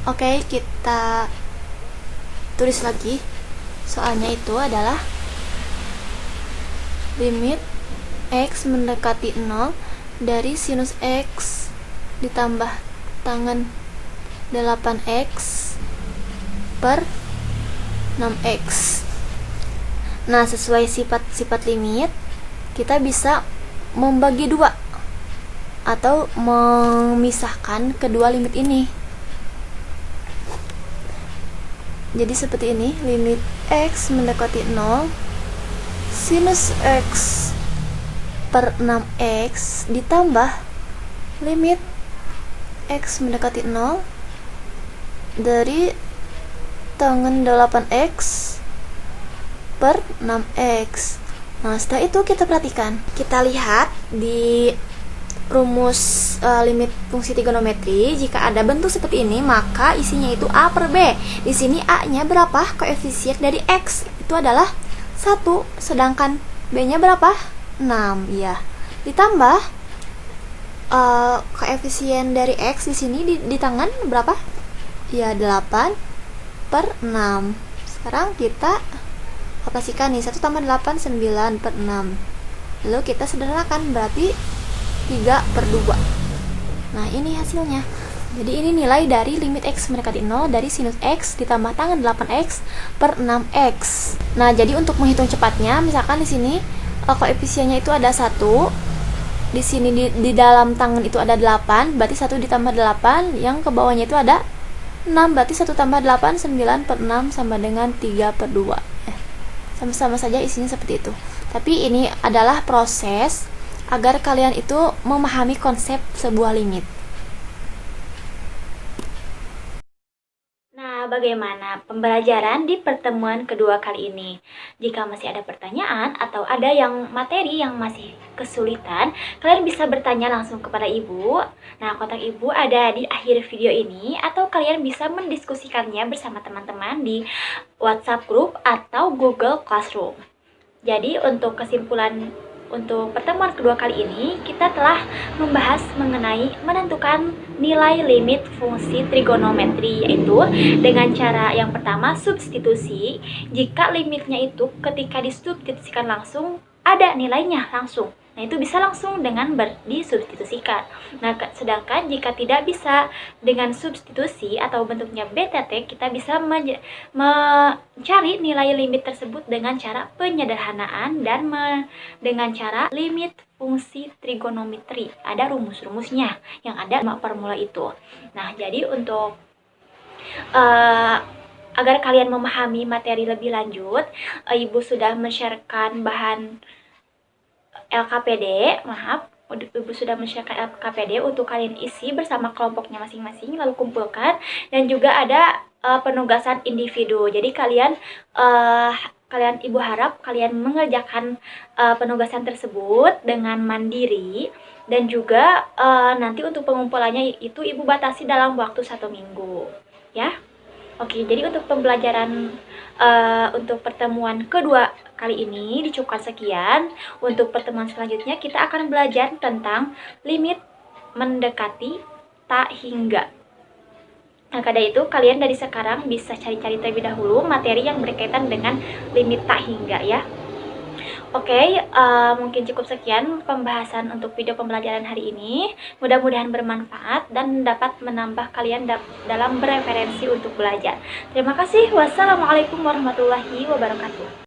Oke, kita tulis lagi. Soalnya itu adalah limit X mendekati 0 dari sinus X ditambah tangen 8X per 6X. Nah, sesuai sifat limit, kita bisa membagi dua atau memisahkan kedua limit ini. Jadi seperti ini, limit X mendekati 0 sinus X per 6X ditambah limit X mendekati 0 dari tangen 8X per 6X. Nah, setelah itu kita perhatikan, kita lihat di rumus limit fungsi trigonometri, jika ada bentuk seperti ini maka isinya itu A per B. Di sini A-nya berapa? Koefisien dari X itu adalah 1, sedangkan B-nya berapa? 6, ya. Ditambah koefisien dari X di sini di tangan berapa? Ya, 8 per 6. Sekarang kita operasikan nih, 1 tambah 8, 9 per 6. Lalu kita sederhanakan, berarti 3 per 2. Nah, ini hasilnya. Jadi ini nilai dari limit X mendekati 0 dari sinus X ditambah tangen 8X per 6X. Nah, jadi untuk menghitung cepatnya, misalkan di sini koefisiennya itu ada 1. Di sini di dalam tangen itu ada 8, berarti 1 ditambah 8, yang ke bawahnya itu ada 6, berarti 1 tambah 8, 9 per 6 sama dengan 3 per 2. sama-sama saja isinya seperti itu. Tapi ini adalah proses agar kalian itu memahami konsep sebuah limit. Nah, bagaimana pembelajaran di pertemuan kedua kali ini? Jika masih ada pertanyaan atau ada yang materi yang masih kesulitan, kalian bisa bertanya langsung kepada ibu. Nah, kontak ibu ada di akhir video ini, atau kalian bisa mendiskusikannya bersama teman-teman di WhatsApp group atau Google Classroom. Jadi, untuk kesimpulan untuk pertemuan kedua kali ini, kita telah membahas mengenai menentukan nilai limit fungsi trigonometri, yaitu dengan cara yang pertama substitusi. Jika limitnya itu ketika disubstitusikan langsung ada nilainya langsung, nah itu bisa langsung dengan disubstitusikan. Nah, sedangkan jika tidak bisa dengan substitusi atau bentuknya BTT, kita bisa mencari nilai limit tersebut dengan cara penyederhanaan dan dengan cara limit fungsi trigonometri. Ada rumus-rumusnya yang ada formula itu. Nah, jadi untuk agar kalian memahami materi lebih lanjut, Ibu sudah men-sharekan bahan LKPD, Ibu sudah men-sharekan LKPD untuk kalian isi bersama kelompoknya masing-masing, lalu kumpulkan, dan juga ada penugasan individu. Jadi kalian Ibu harap kalian mengerjakan penugasan tersebut dengan mandiri, dan juga nanti untuk pengumpulannya itu Ibu batasi dalam waktu 1 minggu, ya. Oke, jadi untuk pembelajaran untuk pertemuan kedua kali ini dicukupkan sekian. Untuk pertemuan selanjutnya kita akan belajar tentang limit mendekati tak hingga. Nah, karena itu kalian dari sekarang bisa cari-cari terlebih dahulu materi yang berkaitan dengan limit tak hingga, ya. Oke, mungkin cukup sekian pembahasan untuk video pembelajaran hari ini. Mudah-mudahan bermanfaat dan dapat menambah kalian dalam bereferensi untuk belajar. Terima kasih. Wassalamualaikum warahmatullahi wabarakatuh.